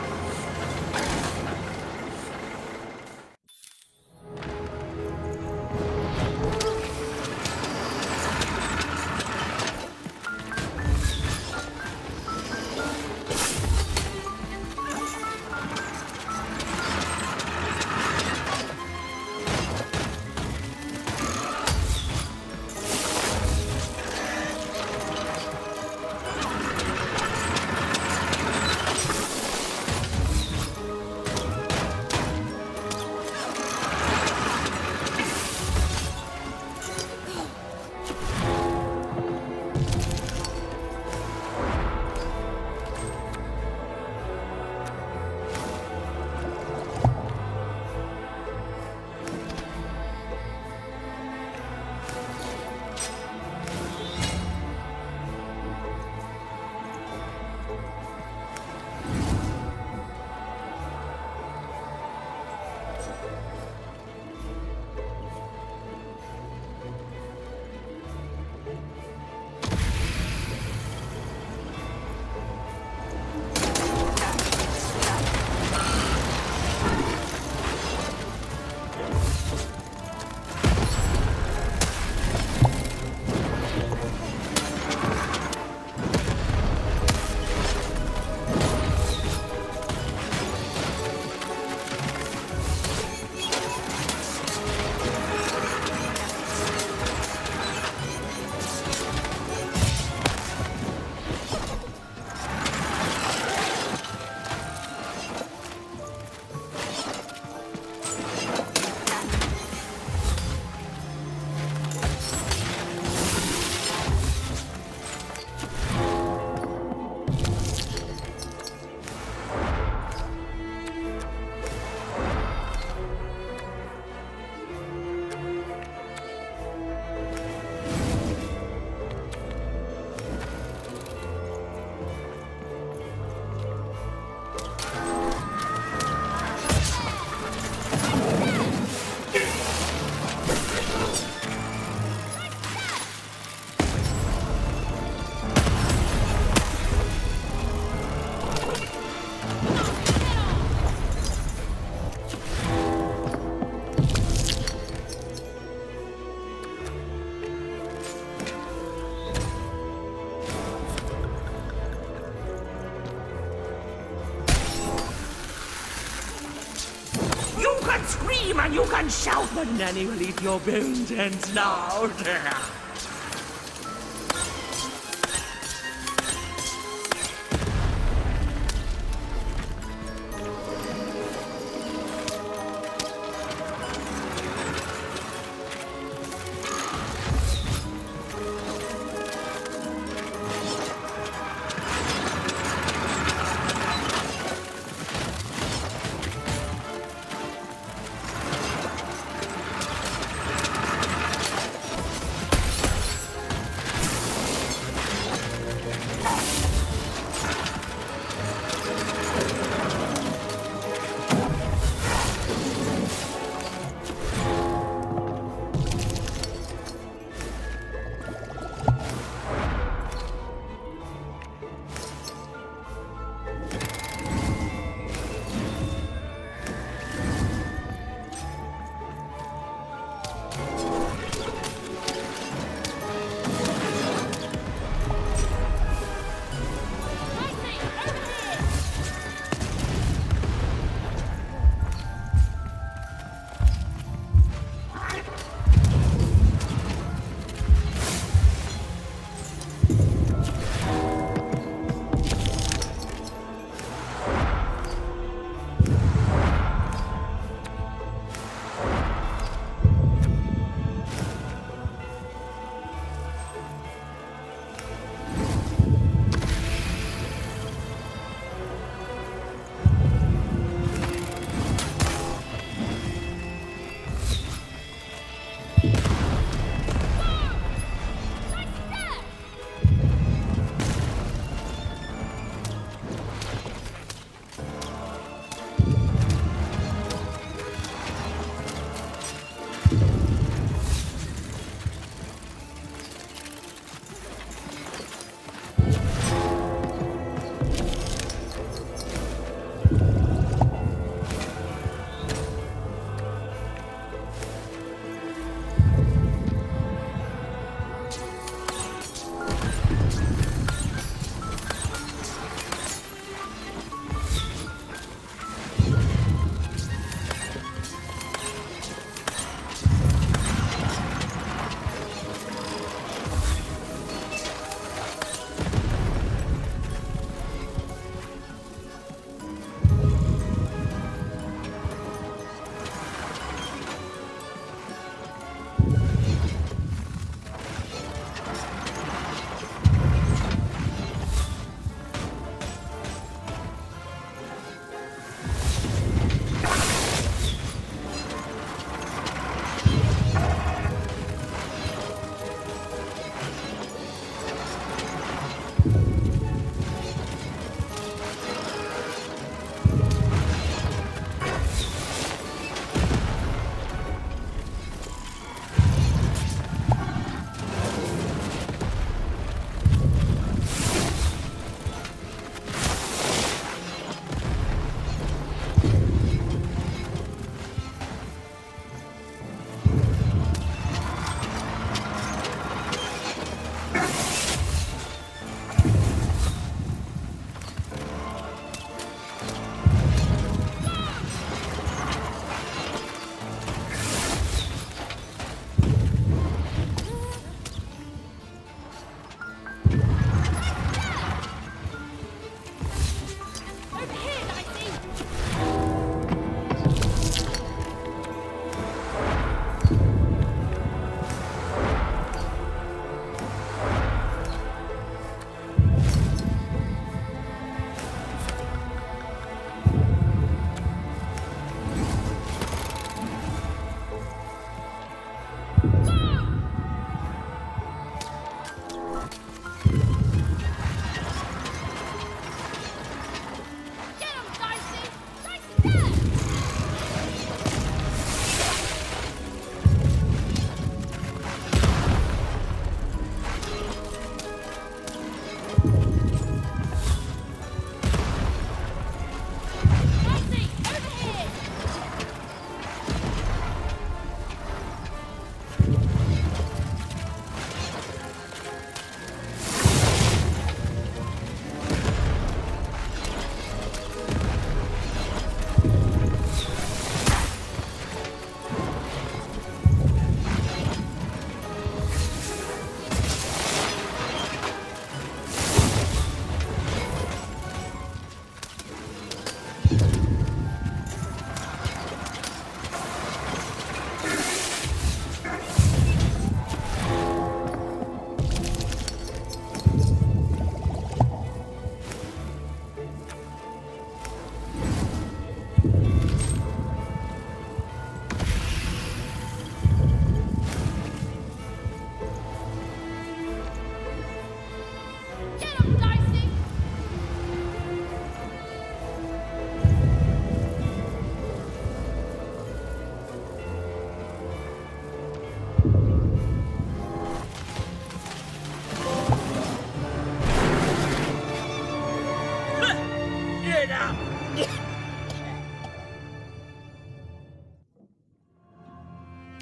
Scream and you can shout, but Nanny will eat your bones and snout.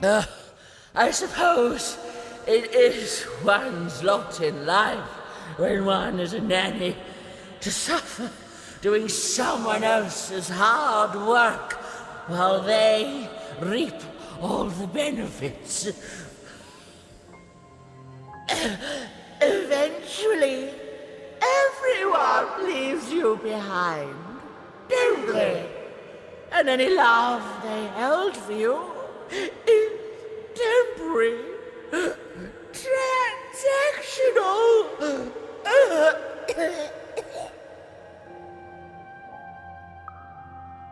I suppose it is one's lot in life when one is a nanny to suffer doing someone else's hard work while they reap all the benefits. Eventually, everyone leaves you behind, don't they? And any love they held for you is temporary, transactional.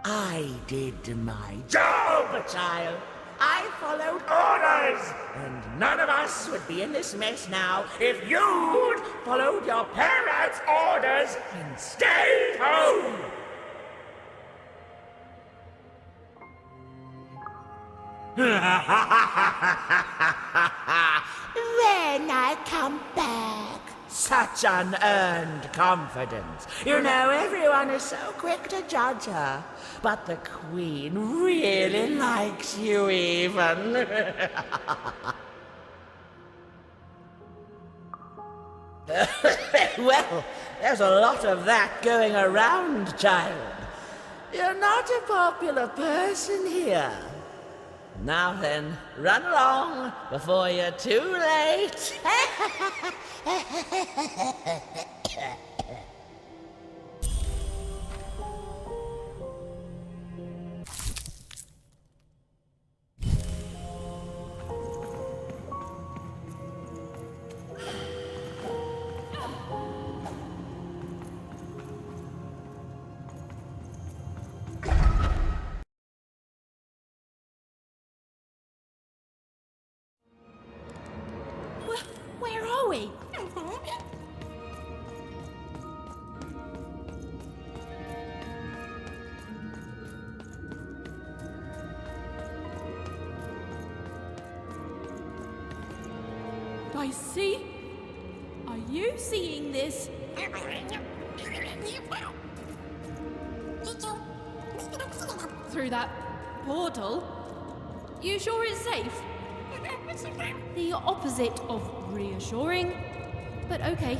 I did my job, child. I followed orders, and none of us would be in this mess now if you'd followed your parents' orders and stayed home. Then I come back. Such unearned confidence. You know, everyone is so quick to judge her. But the Queen really likes you even. Well, there's a lot of that going around, child. You're not a popular person here. Now then, run along before you're too late. Where are we? I see. Are you seeing this? Through that portal? You sure it's safe? The opposite of reassuring, but okay.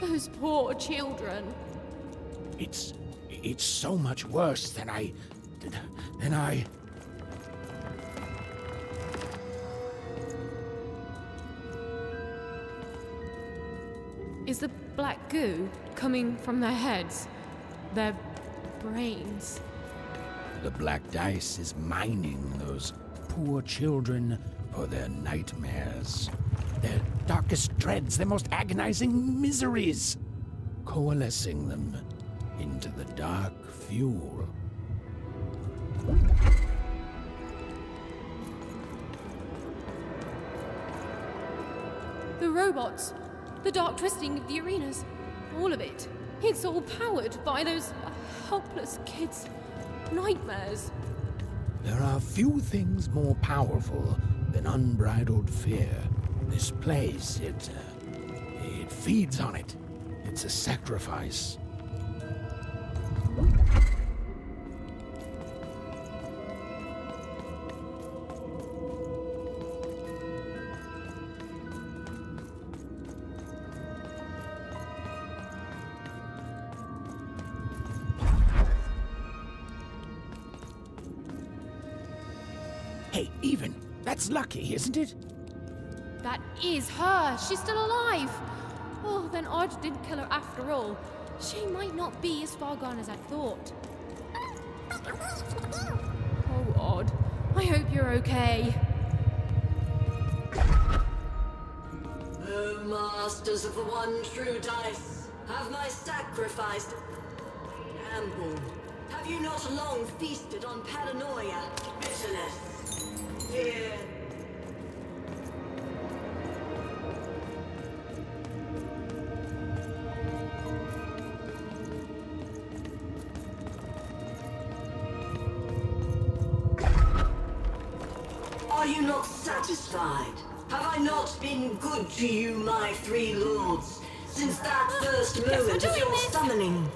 Those poor children. It's so much worse than I... Is the black goo coming from their heads? Their brains? The black dice is mining those poor children for their nightmares, their darkest dreads, their most agonizing miseries, coalescing them into the dark fuel. The robots, the dark twisting of the arenas, all of it. It's all powered by those helpless kids' nightmares. There are few things more powerful than unbridled fear. This place, it feeds on it. It's a sacrifice. Hey, even. That's lucky, isn't it? That is her. She's still alive. Oh, then Odd didn't kill her after all. She might not be as far gone as I thought. Oh, Odd. I hope you're okay. O masters of the one true dice, have my sacrifice ample. Have you not long feasted on paranoia, bitterness, fear? Are you not satisfied? Have I not been good to you, my three lords, since that first moment of your summoning?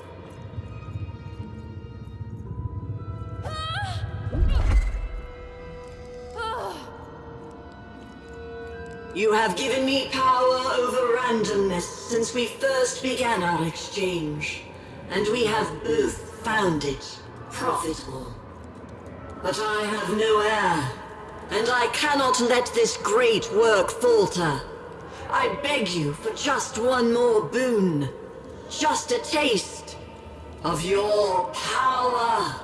You have given me power over randomness since we first began our exchange, and we have both found it profitable. But I have no heir, and I cannot let this great work falter. I beg you for just one more boon, just a taste of your power.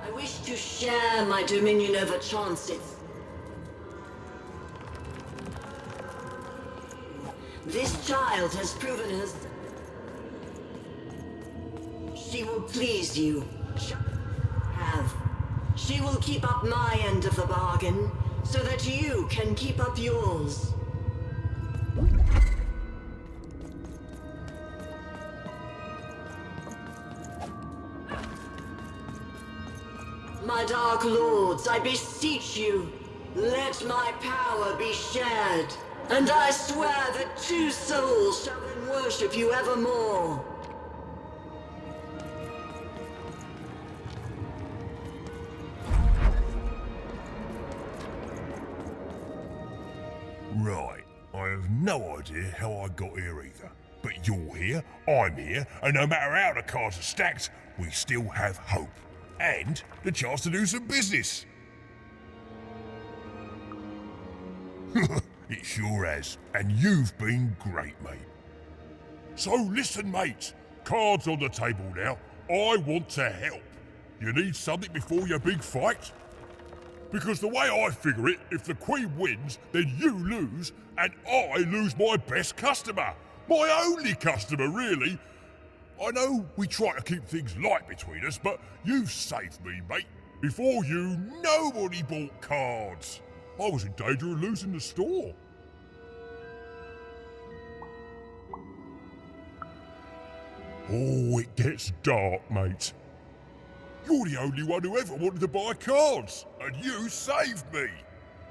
I wish to share my dominion over chances. This child has proven herself. She will please you. She will keep up my end of the bargain, so that you can keep up yours. My dark lords, I beseech you, let my power be shared. And I swear that two souls shall then worship you evermore. Right, I have no idea how I got here either. But you're here, I'm here, and no matter how the cards are stacked, we still have hope. And the chance to do some business. It sure has, and you've been great, mate. So listen, mates, cards on the table now. I want to help. You need something before your big fight? Because the way I figure it, if the Queen wins, then you lose, and I lose my best customer. My only customer, really. I know we try to keep things light between us, but you've saved me, mate. Before you, nobody bought cards. I was in danger of losing the store. Oh, it gets dark, mate. You're the only one who ever wanted to buy cards, and you saved me.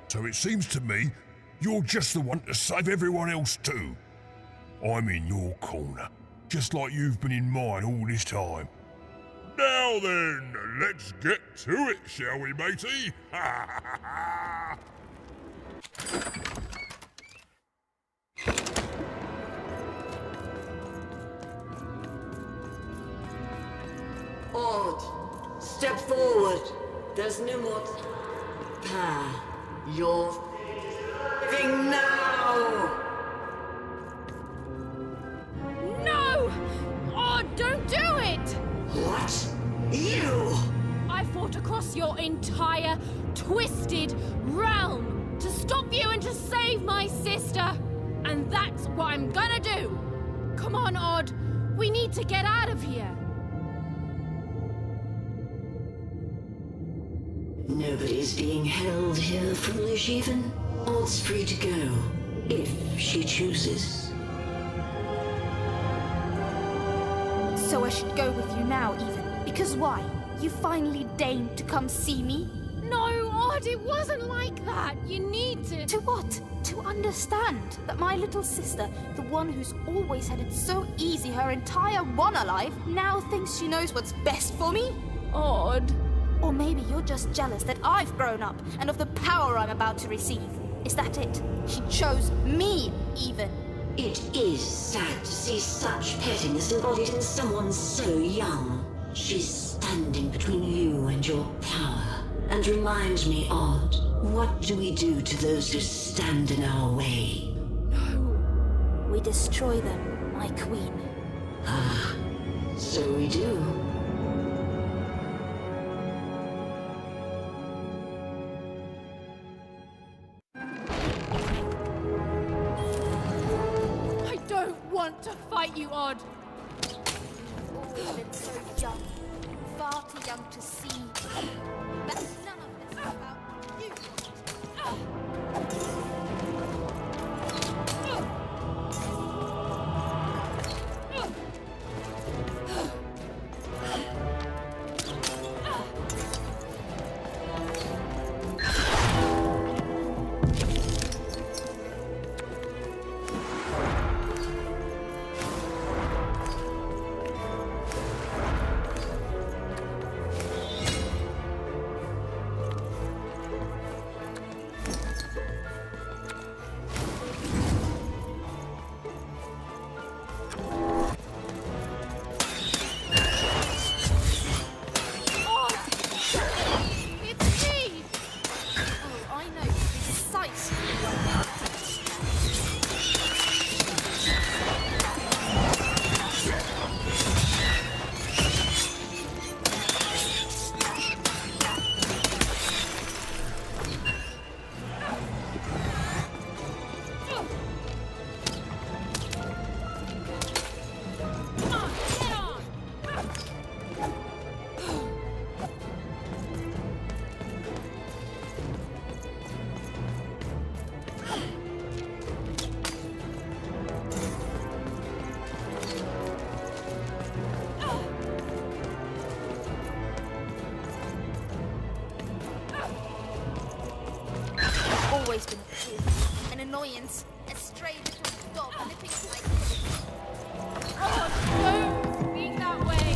So it seems to me you're just the one to save everyone else too. I'm in your corner, just like you've been in mine all this time. Now then, let's get to it, shall we, matey? Odd, step forward. There's no more time. You're leaving now! No! Oh, don't do it! What? You! I fought across your entire twisted realm to stop you and to save my sister. And that's what I'm gonna do. Come on, Odd. We need to get out of here. Nobody's being held here, foolish even. Odd's free to go, if she chooses. So I should go with you now, even. Because why? You finally deigned to come see me? No, Odd, it wasn't like that. You need to... To what? To understand that my little sister, the one who's always had it so easy her entire one alive, now thinks she knows what's best for me? Odd. Or maybe you're just jealous that I've grown up and of the power I'm about to receive. Is that it? She chose me, even. It is sad to see such pettiness embodied in someone so young. She's standing between you and your power. And reminds me, Odd, what do we do to those who stand in our way? No. We destroy them, my queen. Ah, so we do. I don't want to fight you, Odd. All been so young, far too young to see. But none of this is about you. always been a pain, an annoyance, a stray little dog nipping at my heels. Oh, don't speak that way.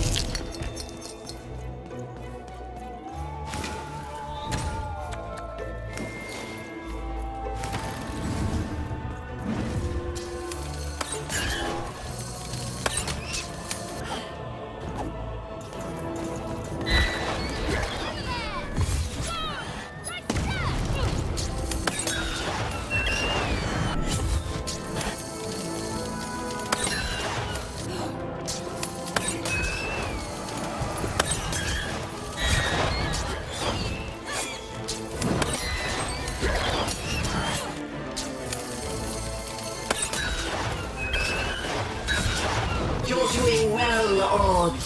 You're doing well, Odd.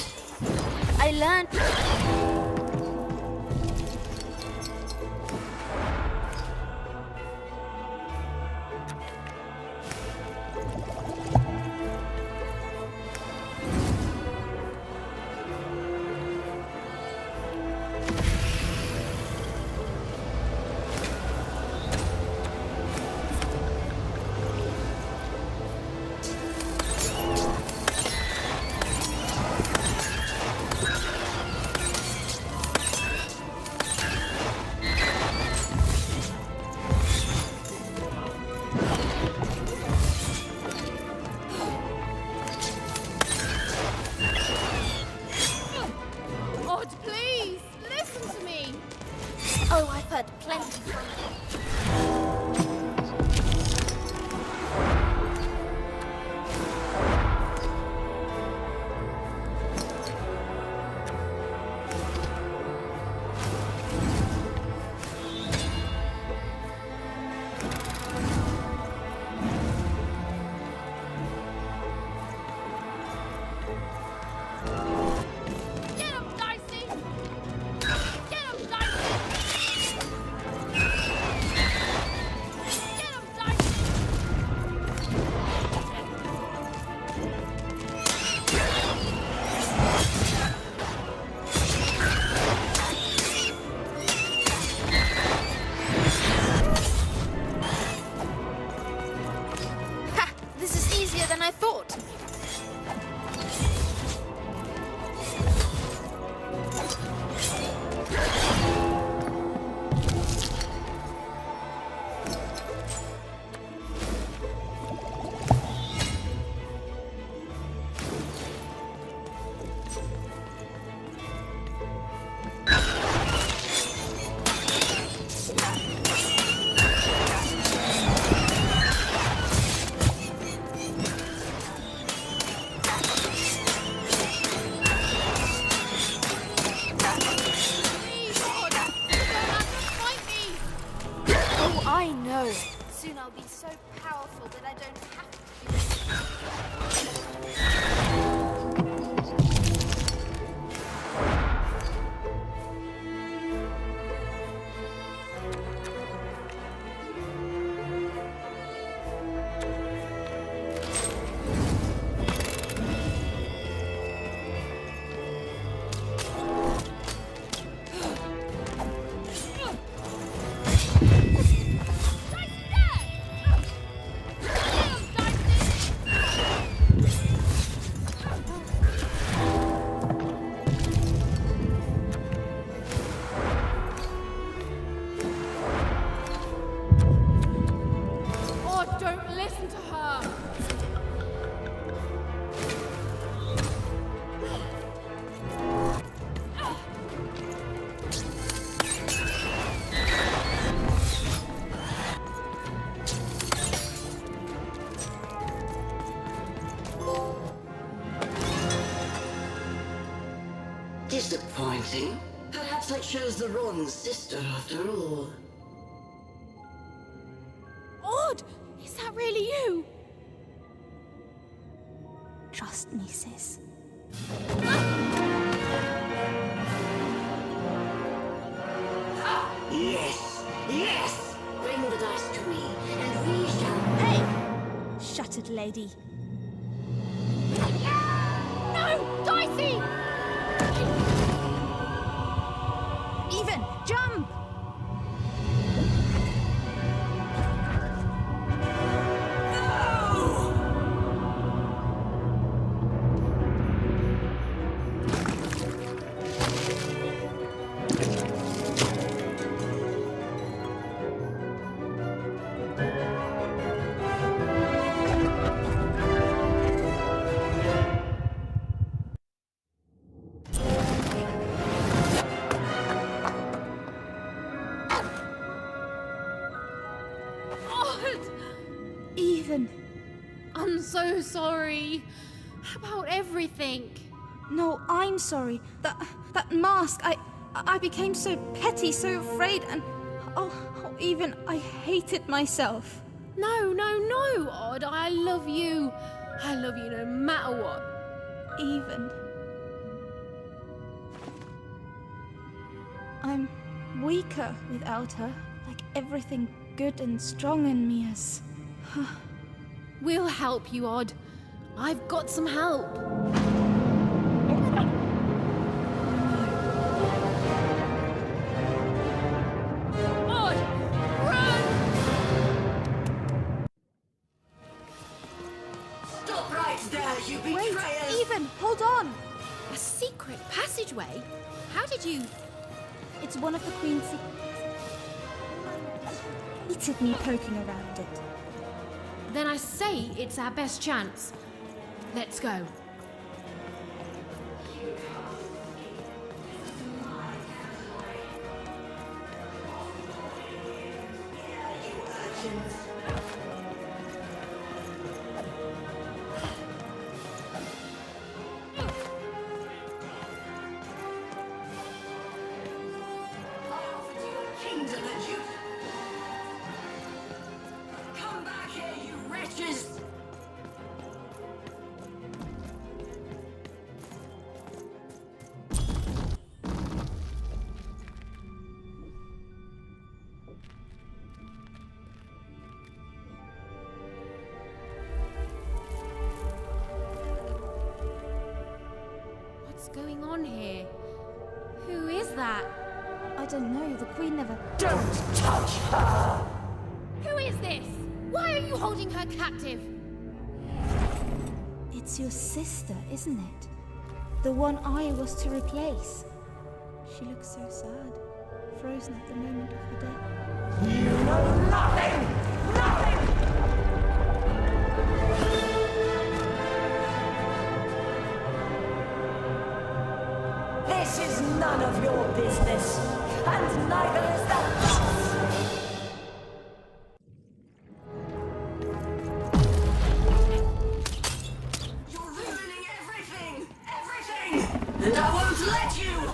I learned. Odd, please, listen to me. Oh, I've heard plenty from you. Get him, Dicey! Get him, Dicey! Get him, Dicey! Ha! This is easier than I thought. Please, Odd, you don't have to fight me. Oh, I know. Soon I'll be so powerful that I don't have to do it. Odd, don't listen to her. Disappointing. Perhaps I chose the wrong sister after all. Odd, is that really you? Trust me, sis. Yes, yes! Bring the dice to me, and we shall... Hey! Shattered lady. No, Dicey! Even! Jump! Even. I'm so sorry. About everything. No, I'm sorry. That mask, I became so petty, so afraid, and even I hated myself. No, Odd. I love you. I love you no matter what. Even. I'm weaker without her, like everything good and strong in me is. We'll help you, Odd. I've got some help. Odd, run! Stop right there, you betrayers! Wait, Even, hold on! A secret passageway? How did you... It's one of the Queen's secrets. Hated me poking around it. Then I say it's our best chance. Let's go. What's going on here? Who is that? I don't know, the Queen never... Don't touch her! Who is this? Why are you holding her captive? It's your sister, isn't it? The one I was to replace. She looks so sad, frozen at the moment of her death. You know nothing! Nothing! This is none of your business, and neither is that. You're ruining everything! Everything! And I won't let you!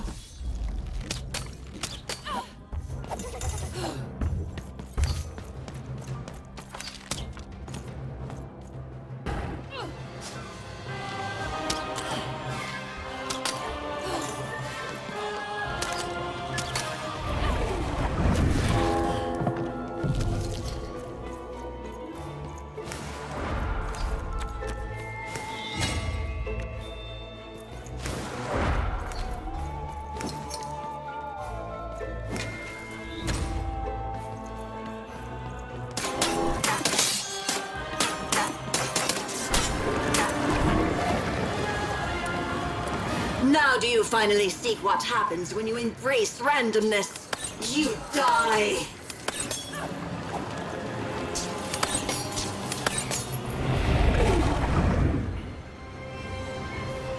Now do you finally see what happens when you embrace randomness? You die!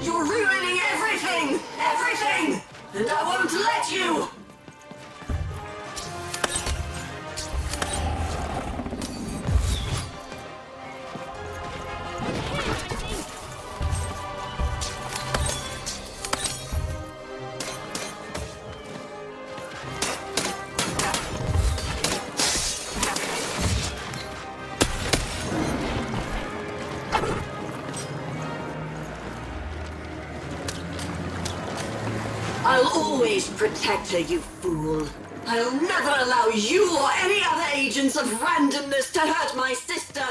You're ruining everything! Everything! And I won't let you! I'll always protect her, you fool. I'll never allow you or any other agents of randomness to hurt my sister.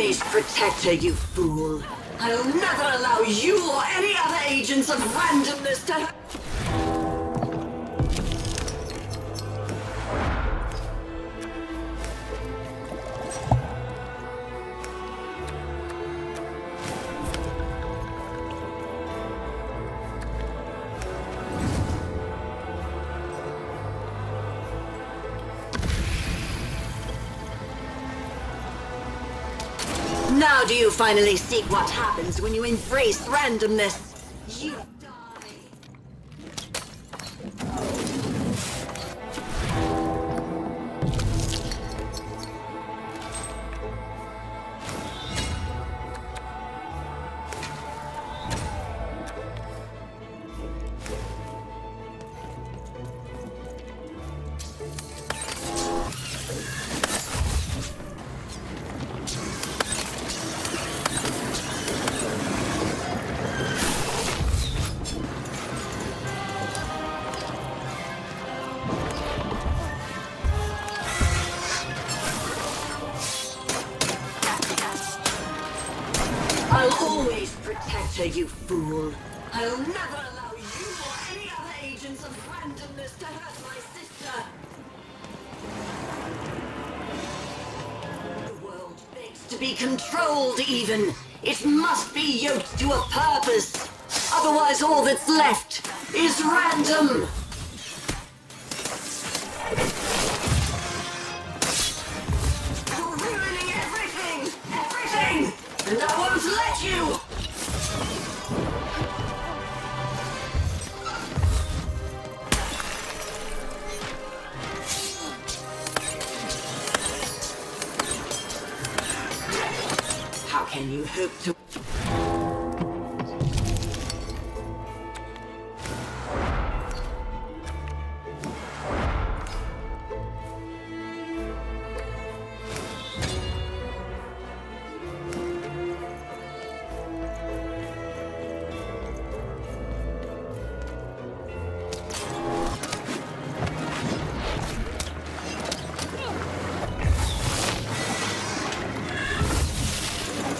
always protect her, you fool. I'll never allow you or any other agents of randomness to... Now do you finally see what happens when you embrace randomness? You I'll always protect her, you fool. I'll never allow you or any other agents of randomness to hurt my sister. The world begs to be controlled, even. It must be yoked to a purpose. Otherwise, all that's left is random. You're ruining everything! Everything! And I won't let you! How can you hope to...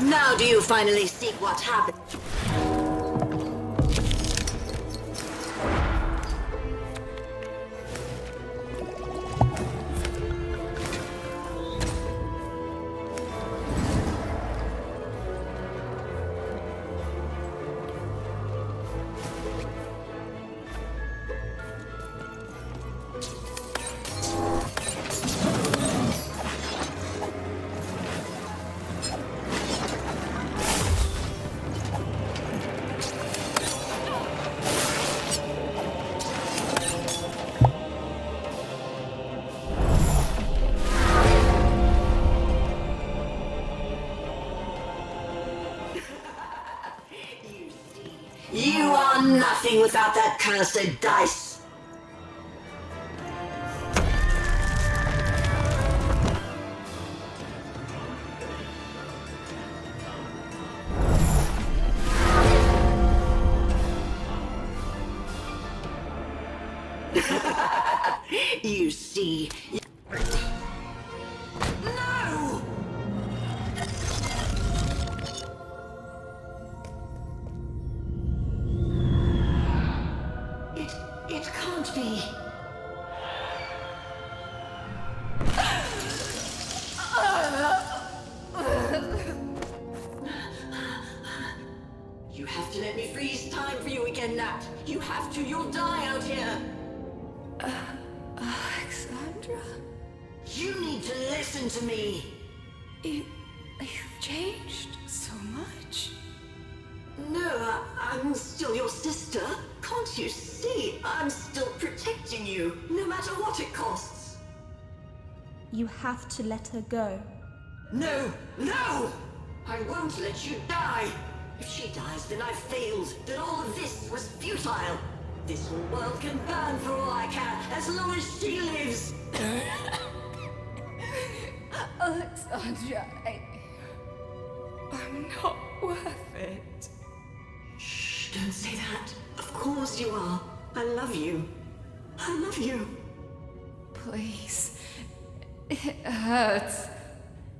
Now do you finally see what happened? You are nothing without that cursed dice. You see... No! It can't be. You have to let me freeze time for you again, Nat. You have to. You'll die out here. Alexandra? You need to listen to me. You've changed so much. No, I'm still your sister. Can't you see? I'm still protecting you, no matter what it costs. You have to let her go. No! No! I won't let you die! If she dies, then I've failed. Then all of this was futile. This whole world can burn for all I care, as long as she lives. Alexandra, I'm not worth it. Shh, don't say that. Of course you are. I love you. I love you. Please. It hurts.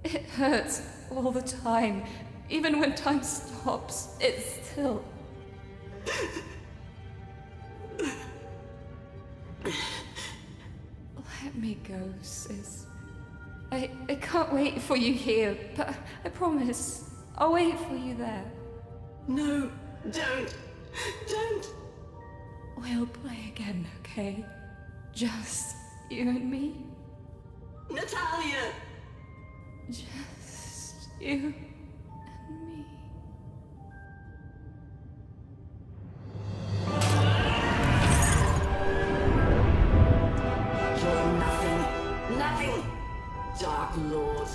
It hurts all the time. Even when time stops, it's still... Let me go, sis. I can't wait for you here, but I promise, I'll wait for you there. No, don't. Don't. We'll play again, okay? Just you and me. Natalia! Just you and me. You're nothing. Nothing! Dark Lord.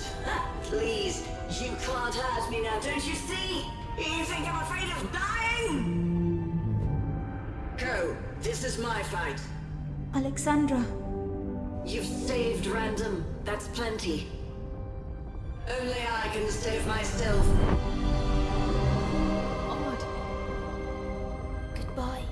Please, you can't hurt me now, don't you see? You think I'm afraid of dying? Go. This is my fight. Alexandra. You've saved Random. That's plenty. Only I can save myself. Odd. Goodbye.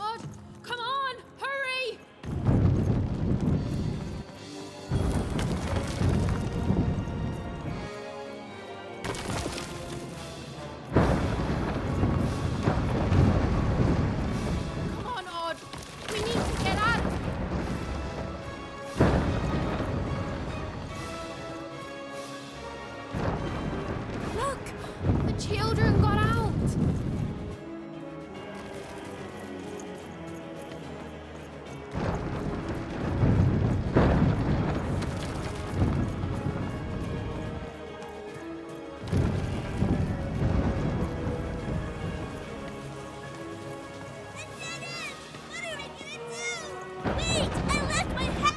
Odd, come on, hurry! Come on, Odd. We need to get out. Look, the children got out. Wait! I left my hat!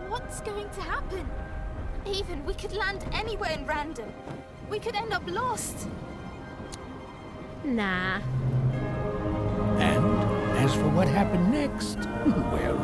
What's going to happen? Even we could land anywhere in Random. We could end up lost. Nah. And as for what happened next, well,